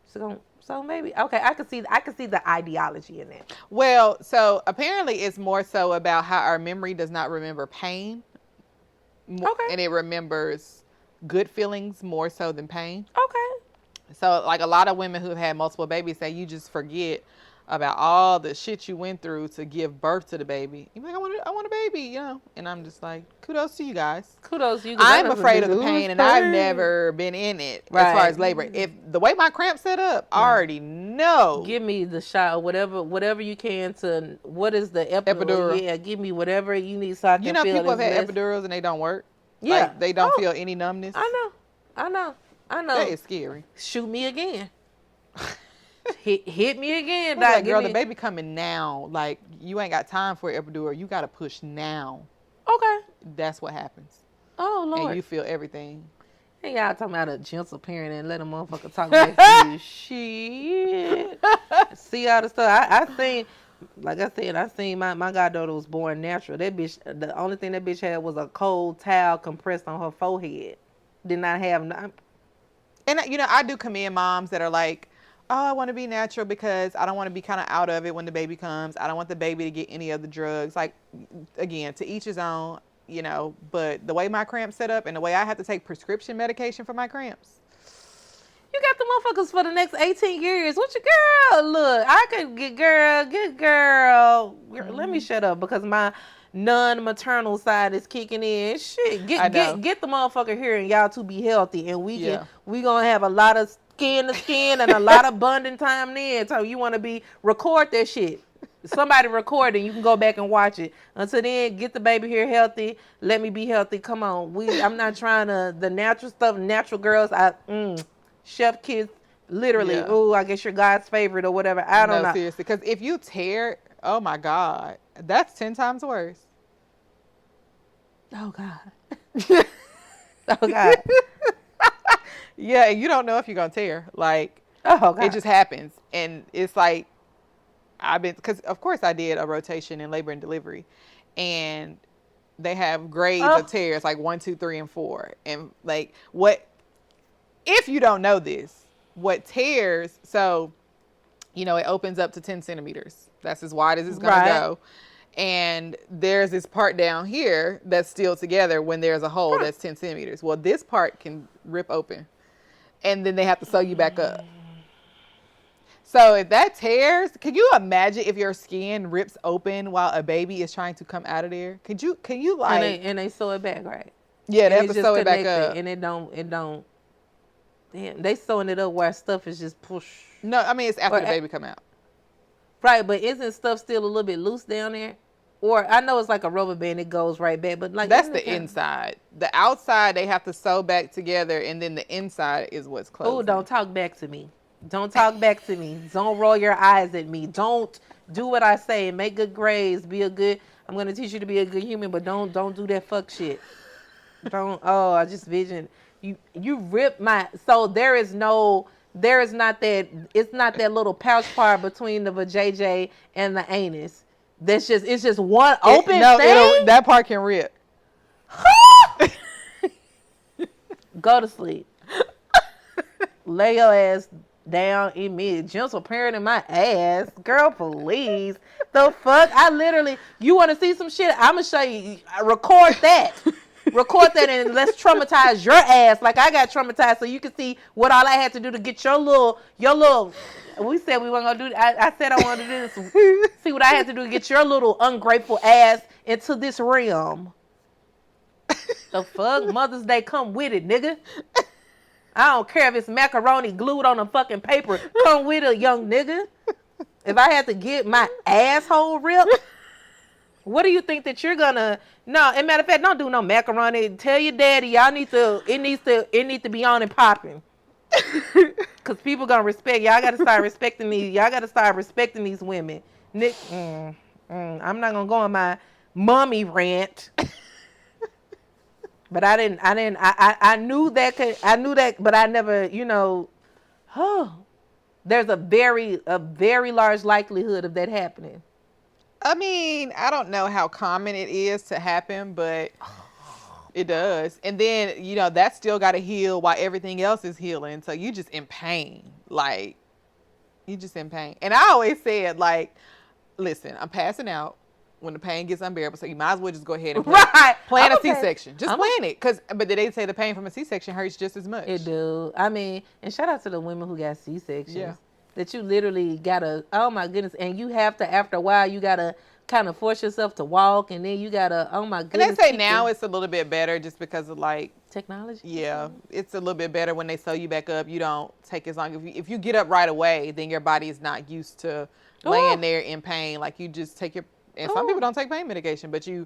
So maybe I could see the ideology in that. Well, so apparently it's more so about how our memory does not remember pain. Okay. And it remembers good feelings more so than pain. Okay. So like a lot of women who have had multiple babies say you just forget about all the shit you went through to give birth to the baby. You're like, I want a baby, And I'm just like, kudos to you guys. Kudos to you. I'm afraid of the pain, and I've never been in it as far as labor. If the way my cramp set up, I already know. Give me the shot, whatever you can to. What is the epidural? Yeah, give me whatever you need so I can feel. People have had epidurals and they don't work. Yeah, like, they don't feel any numbness. I know. That is scary. Shoot me again. Hit me again, Doc. Like, girl, the baby coming now. Like, you ain't got time for an epidural. You got to push now. Okay. That's what happens. Oh, Lord. And you feel everything. Hey, y'all talking about a gentle parent and let a motherfucker talk back to you. Shit. See all the stuff. I seen, like I said, my goddaughter was born natural. That bitch, the only thing that bitch had was a cold towel compressed on her forehead. Did not have... And, I do commend moms that are like, oh, I want to be natural because I don't want to be kind of out of it when the baby comes. I don't want the baby to get any of the drugs. Like, again, to each his own, But the way my cramps set up and the way I have to take prescription medication for my cramps. You got the motherfuckers for the next 18 years. What your girl? Look, I could get good girl. Let me shut up because my non-maternal side is kicking in. Shit, get the motherfucker here and y'all to be healthy, and we gonna have a lot of skin to skin and a lot of bonding time then. So you want to record that shit. Somebody record it. You can go back and watch it. Until then, get the baby here healthy. Let me be healthy. Come on. I'm not trying the natural stuff. Natural girls. Chef kids. Literally. Yeah. Ooh, I guess you're God's favorite or whatever. I don't know. Seriously. Because if you tear, oh my God, that's 10 times worse. Oh God. Oh God. Yeah, and you don't know if you're gonna tear. Like, it just happens, and it's like because of course I did a rotation in labor and delivery, and they have grades of tears like 1, 2, 3, and 4, and like if you don't know this, what tears? So, it opens up to 10 centimeters. That's as wide as it's gonna go. And there's this part down here that's still together when there's a hole that's 10 centimeters. Well, this part can rip open. And then they have to sew you back up. So if that tears, can you imagine if your skin rips open while a baby is trying to come out of there? Can you like... And they sew it back, right? Yeah, they have to sew it back up. And it don't... Damn, they sewing it up where stuff is just push. No, I mean, it's after the baby come out. Right, but isn't stuff still a little bit loose down there? Or I know it's like a rubber band, it goes right back, but like that's the inside. The outside they have to sew back together, and then the inside is what's closed. Oh, don't talk back to me. Don't talk back to me. Don't roll your eyes at me. Don't do what I say. Make good grades. Be a good. I'm gonna teach you to be a good human, but don't do that fuck shit. Don't. Oh, I just vision you rip my. So there is not that. It's not that little pouch part between the vajayjay and the anus. It's just one open thing. That part can rip. Go to sleep. Lay your ass down immediately. Gentle parent in my ass. Girl, please. The fuck? I literally, you want to see some shit? I'm going to show you. Record that. Record that and let's traumatize your ass like I got traumatized so you can see what all I had to do to get your little, we said we weren't going to do that. I said I wanted to do this. See what I had to do to get your little ungrateful ass into this realm. The fuck? Mother's Day come with it, nigga. I don't care if it's macaroni glued on a fucking paper. Come with it, young nigga. If I had to get my asshole ripped, what do you think that you're gonna? No, as a matter of fact, don't do no macaroni. Tell your daddy, y'all need to. It needs to be on and popping. Cause people gonna respect. Y'all gotta start respecting these. Y'all gotta start respecting these women. Nick, I'm not gonna go on my mommy rant. But I knew that, but I never, there's a very large likelihood of that happening. I mean, I don't know how common it is to happen, but it does. And then, that still got to heal while everything else is healing. So you just in pain. Like, you just in pain. And I always said, like, listen, I'm passing out when the pain gets unbearable. So you might as well just go ahead and plan a C-section. Just plan it. But they say the pain from a C-section hurts just as much. It do. I mean, and shout out to the women who got C-sections. Yeah. That you literally gotta, oh my goodness, and you have to, after a while, you gotta kind of force yourself to walk, and then you gotta, oh my goodness. And they say now it's a little bit better just because of like technology. Yeah, it's a little bit better when they sew you back up. You don't take as long. If you get up right away, then your body is not used to laying there in pain. Like you just take your, and some people don't take pain medication, but you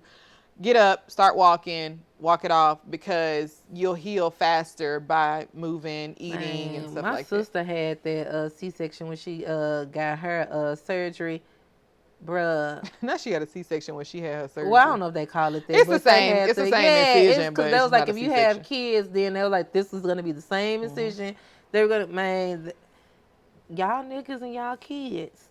get up, start walking, walk it off, because you'll heal faster by moving, eating, and stuff like that. My sister had that C-section when she got her surgery. Bruh. Now she had a C-section when she had her surgery. Well, I don't know if they call it that. It's the same. It's the same incision, but that was like if you have kids, then they were like, this is gonna be the same incision. They were gonna, y'all niggas and y'all kids,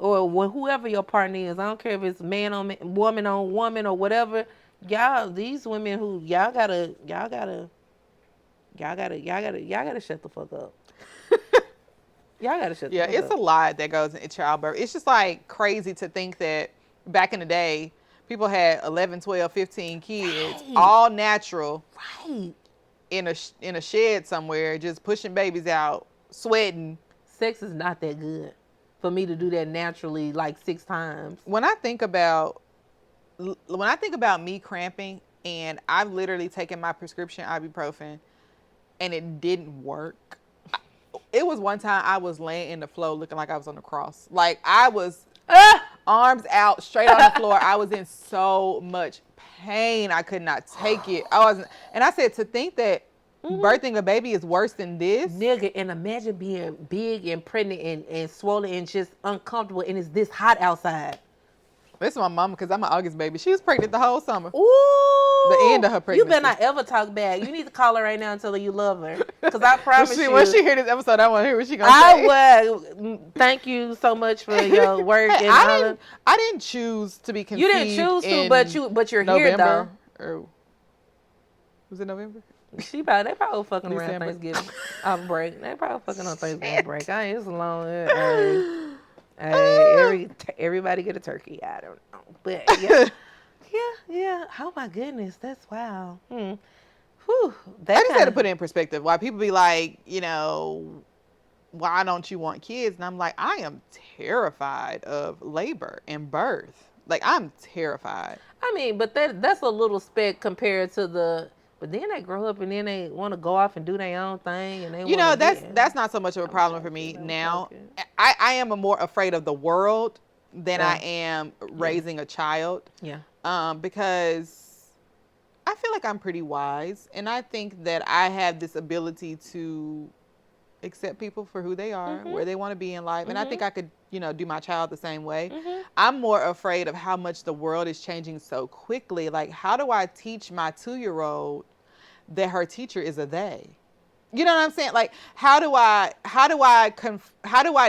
or whoever your partner is. I don't care if it's man on man, woman on woman, or whatever. Y'all, these women who y'all gotta shut the fuck up. Y'all gotta shut the fuck up. Yeah, it's a lot that goes into childbirth. It's just like crazy to think that back in the day, people had 11, 12, 15 kids, all natural, in a shed somewhere, just pushing babies out, sweating. Sex is not that good for me to do that naturally like 6 times. When I think about me cramping, and I've literally taken my prescription ibuprofen and it didn't work. It was one time I was laying in the floor looking like I was on the cross. Like I was arms out straight on the floor. I was in so much pain. I could not take it. And I said, to think that birthing a baby is worse than this. Nigga, and imagine being big and pregnant and swollen and just uncomfortable, and it's this hot outside. This is my mama, because I'm an August baby. She was pregnant the whole summer. Ooh. The end of her pregnancy. You better not ever talk bad. You need to call her right now and tell her you love her. Because I promise you. When she hear this episode, I want to hear what she going to say. I would. Thank you so much for your work. Hey, I didn't choose to be conceived. You didn't choose to, but you're November, here though. Or was it November? They probably fucking around Thanksgiving off break. They probably fucking on Thanksgiving break. It's long. Everybody get a turkey. I don't know, but yeah. Oh my goodness, that's wow. Whew, I just had to put it in perspective. Why people be like, why don't you want kids? And I'm like, I am terrified of labor and birth. Like I'm terrified. I mean, but that's a little speck compared to the. But then they grow up and then they want to go off and do their own thing, and they that's not so much of a problem for me now. I am more afraid of the world than I am raising a child. Yeah. Because I feel like I'm pretty wise, and I think that I have this ability to accept people for who they are, where they want to be in life, and I think I could, do my child the same way. I'm more afraid of how much the world is changing so quickly. Like, how do I teach my 2-year-old that her teacher is a they? You know what I'm saying? Like, how do I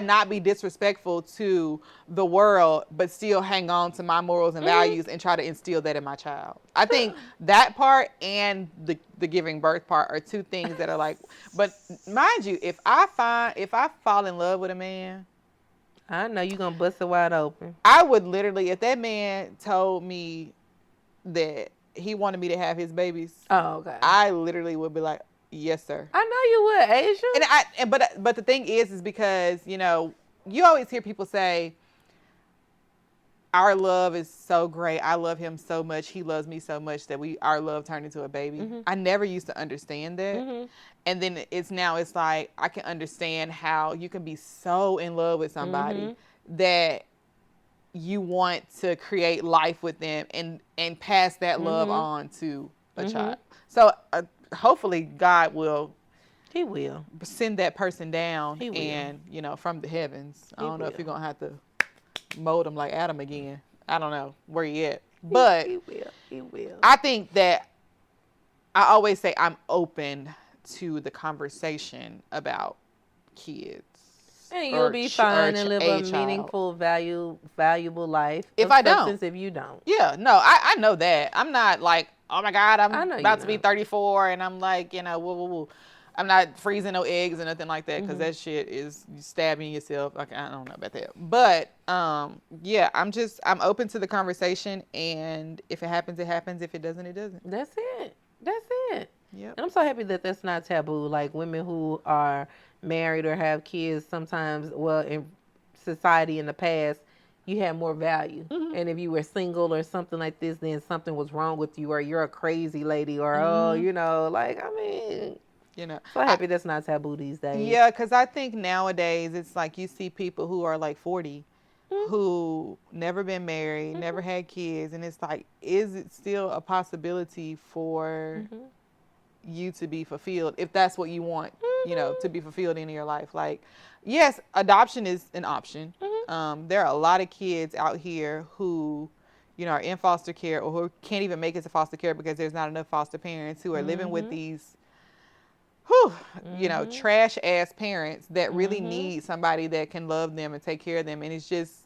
not be disrespectful to the world, but still hang on to my morals and values and try to instill that in my child? I think that part and the giving birth part are two things that are like, but mind you, if I fall in love with a man, I know you gonna bust it wide open. I would literally, if that man told me that he wanted me to have his babies, Oh, okay. I literally would be like, yes, sir. I know you would, Asia. But the thing is because, you know, you always hear people say, our love is so great. I love him so much. He loves me so much that our love turned into a baby. Mm-hmm. I never used to understand that. Mm-hmm. And then it's like, I can understand how you can be so in love with somebody that you want to create life with them and pass that love on to a child. So hopefully God will. He will send that person down and, you know, from the heavens. I don't know if you're going to have to mold him like Adam again. I don't know where he at. But he will. I think that I always say I'm open to the conversation about kids. And you'll be fine and live a meaningful, valuable life. If I don't. If you don't. Yeah, no, I know that. I'm not like, oh my God, I'm about to be 34 and I'm like, you know, woo. I'm not freezing no eggs or nothing like that because that shit is stabbing yourself. Like, I don't know about that. But, yeah, I'm open to the conversation. And if it happens, it happens. If it doesn't, it doesn't. That's it. Yep. And I'm so happy that that's not taboo. Like, women who are married or have kids sometimes, well, in society in the past, you had more value. Mm-hmm. And if you were single or something like this, then something was wrong with you or you're a crazy lady or, oh, you know, like, I mean... You know, so happy that's not taboo these days. Yeah, because I think nowadays it's like you see people who are like 40 who never been married, never had kids. And it's like, is it still a possibility for you to be fulfilled if that's what you want, you know, to be fulfilled in your life? Like, yes, adoption is an option. There are a lot of kids out here who, you know, are in foster care or who can't even make it to foster care because there's not enough foster parents who are living with these you know, trash ass parents that really need somebody that can love them and take care of them. And it's just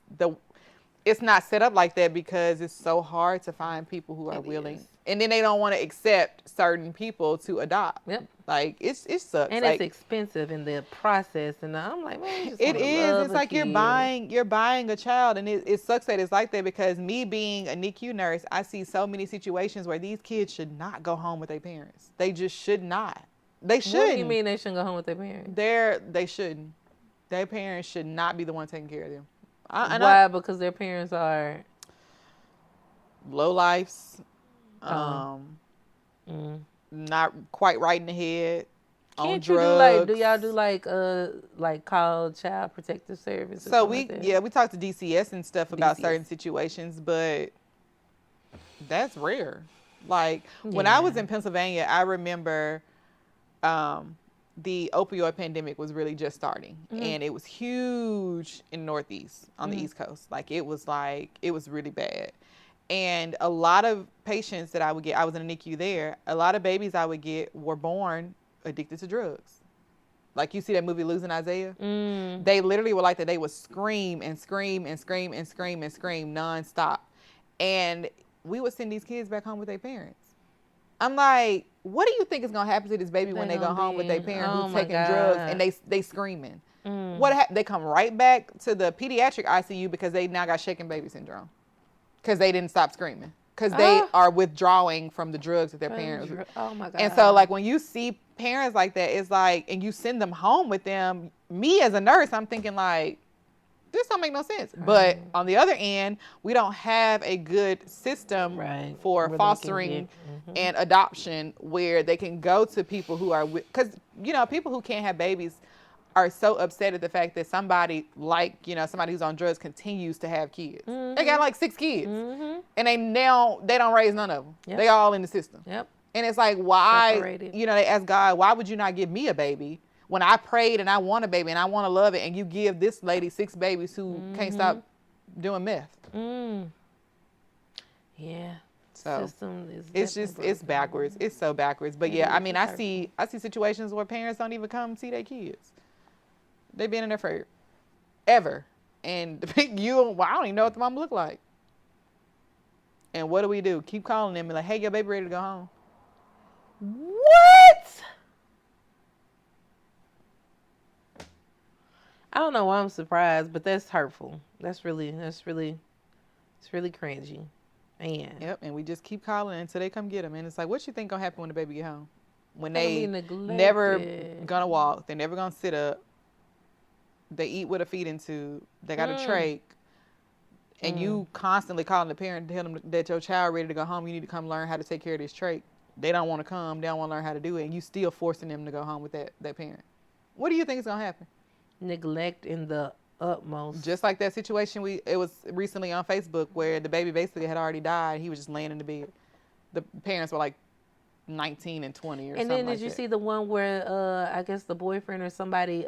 it's not set up like that because it's so hard to find people who are willing. And then they don't want to accept certain people to adopt. Yep. Like it sucks. And like, it's expensive in the process. And I'm like, man, it is. It's like you're buying a child, and it sucks that it's like that because me being a NICU nurse, I see so many situations where these kids should not go home with their parents. They just should not. They shouldn't. What do you mean they shouldn't go home with their parents? They shouldn't. Their parents should not be the one taking care of them. Why? Because their parents are low lifes, not quite right in the head, on drugs. Do y'all do like call child protective service? So we talk to DCS and stuff about certain situations, but that's rare. Like when I was in Pennsylvania, I remember. The opioid pandemic was really just starting and it was huge in Northeast on the East Coast. Like it was really bad. And a lot of patients that I would get, I was in a NICU there, a lot of babies I would get were born addicted to drugs. Like you see that movie Losing Isaiah? They literally were like that. They would scream and scream and scream and scream and scream nonstop. And we would send these kids back home with their parents. I'm like, what do you think is gonna happen to this baby when they go home with their parent who's taking drugs and they screaming? They come right back to the pediatric ICU because they now got shaken baby syndrome because they didn't stop screaming because they are withdrawing from the drugs that their parents. Oh my God! And so like when you see parents like that, it's like, and you send them home with them. Me as a nurse, I'm thinking like, this don't make no sense. Right. But on the other end, we don't have a good system for fostering and adoption where they can go to people who are because you know people who can't have babies are so upset at the fact that somebody like somebody who's on drugs continues to have kids. They got like 6 kids, and they don't raise none of them. Yep. They all in the system. Yep. And it's like why they ask God, why would you not give me a baby? When I prayed and I want a baby and I want to love it, and you give this lady 6 babies who can't stop doing meth. Yeah. So it's backwards. It's so backwards. But yeah, I mean, I see situations where parents don't even come see their kids. They've been in there for ever, and I don't even know what the mom look like. And what do? Keep calling them and like, hey, your baby ready to go home? What? I don't know why I'm surprised, but that's hurtful. It's really cringy. Man. Yep, and we just keep calling until they come get them. And it's like, what you think gonna happen when the baby get home? When They they gonna be never neglected. gonna walk, they're never gonna sit up. They eat with a feeding tube. They got a trach. And you constantly calling the parent to tell them that your child ready to go home. You need to come learn how to take care of this trach. They don't want to come. They don't want to learn how to do it. And you still forcing them to go home with that parent. What do you think is going to happen? Neglect in the utmost. Just like that situation, it was recently on Facebook where the baby basically had already died. He was just laying in the bed. The parents were like 19 and 20 or something. And then like did you that. see the one where I guess the boyfriend or somebody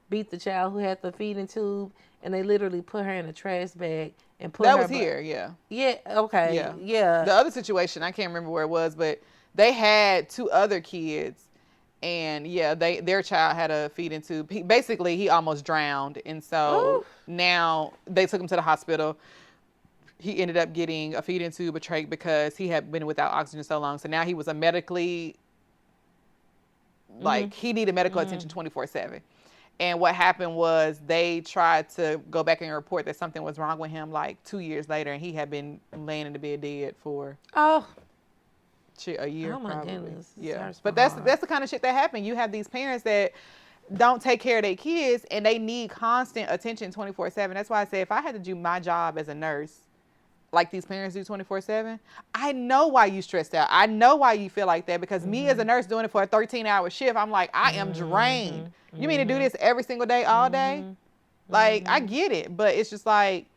beat the child who had the feeding tube, and they literally put her in a trash bag and put That her was here, yeah. Yeah, okay. Yeah. Yeah. The other situation, I can't remember where it was, but they had 2 other kids, and yeah, their child had a feeding tube. He almost drowned, and so now they took him to the hospital. He ended up getting a feeding tube, a trach, because he had been without oxygen so long. So now he was a medically, he needed medical attention 24/7. And what happened was they tried to go back and report that something was wrong with him like 2 years later, and he had been laying in the bed dead for a year. Oh my probably. goodness. Yeah, but that's the kind of shit that happened. You have these parents that don't take care of their kids, and they need constant attention 24/7. That's why I say if I had to do my job as a nurse, like these parents do 24/7, I know why you stressed out. I know why you feel like that, because me as a nurse doing it for a 13-hour shift, I'm like, I am drained. You mean to do this every single day, all day? Like, I get it, but it's just like,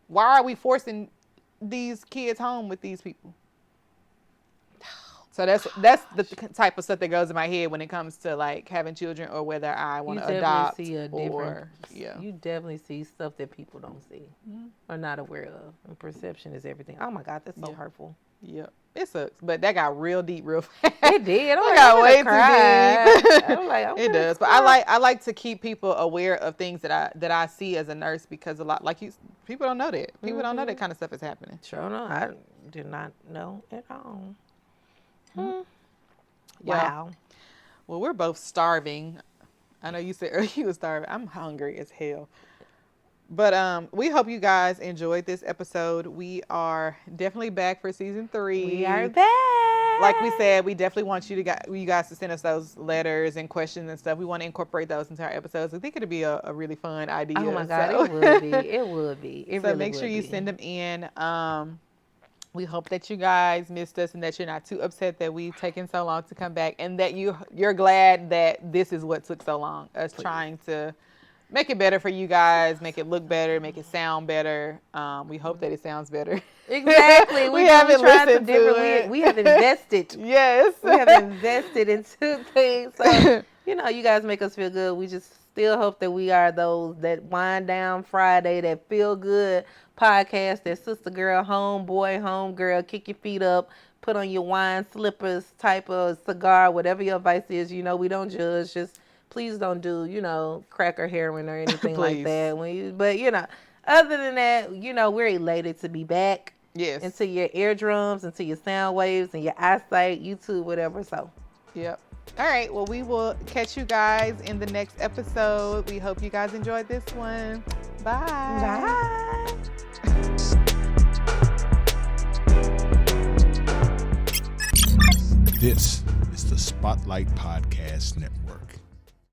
why are we forcing these kids home with these people? So that's the type of stuff that goes in my head when it comes to like having children, or whether I want to adopt. You definitely see stuff that people don't see or not aware of. And perception is everything. Oh my God, that's so hurtful. Yep. It sucks, but that got real deep real fast. It did. I got way too deep. I'm like, it does, but I like to keep people aware of things that I see as a nurse, because a lot people don't know that. People don't know that kind of stuff is happening. Sure, no, I did not know at all. Yeah. Wow. Well, we're both starving. I know you said earlier you were starving. I'm hungry as hell. But we hope you guys enjoyed this episode. We are definitely back for season 3. We are back. Like we said, we definitely want you guys to send us those letters and questions and stuff. We want to incorporate those into our episodes. I think it'd be a really fun idea. Oh my God, it would be. It would be. It so really make sure would you be. send them in. We hope that you guys missed us, and that you're not too upset that we've taken so long to come back, and that you're glad that this is what took so long. Us trying to make it better for you guys, make it look better, make it sound better. We hope that it sounds better. Exactly. We haven't listened to it. We have invested. Yes. We have invested into things. So, you guys make us feel good. We just still hope that we are those that wind down Friday, that feel good podcast, that sister girl, home girl, kick your feet up, put on your wine slippers type of cigar, whatever your vice is. We don't judge. Just please don't do, crack or heroin or anything like that. Other than that, we're elated to be back. Yes. Into your eardrums, into your sound waves, and your eyesight, YouTube, whatever. So. Yep. All right. Well, we will catch you guys in the next episode. We hope you guys enjoyed this one. Bye. Bye. This is the Spotlight Podcast Network.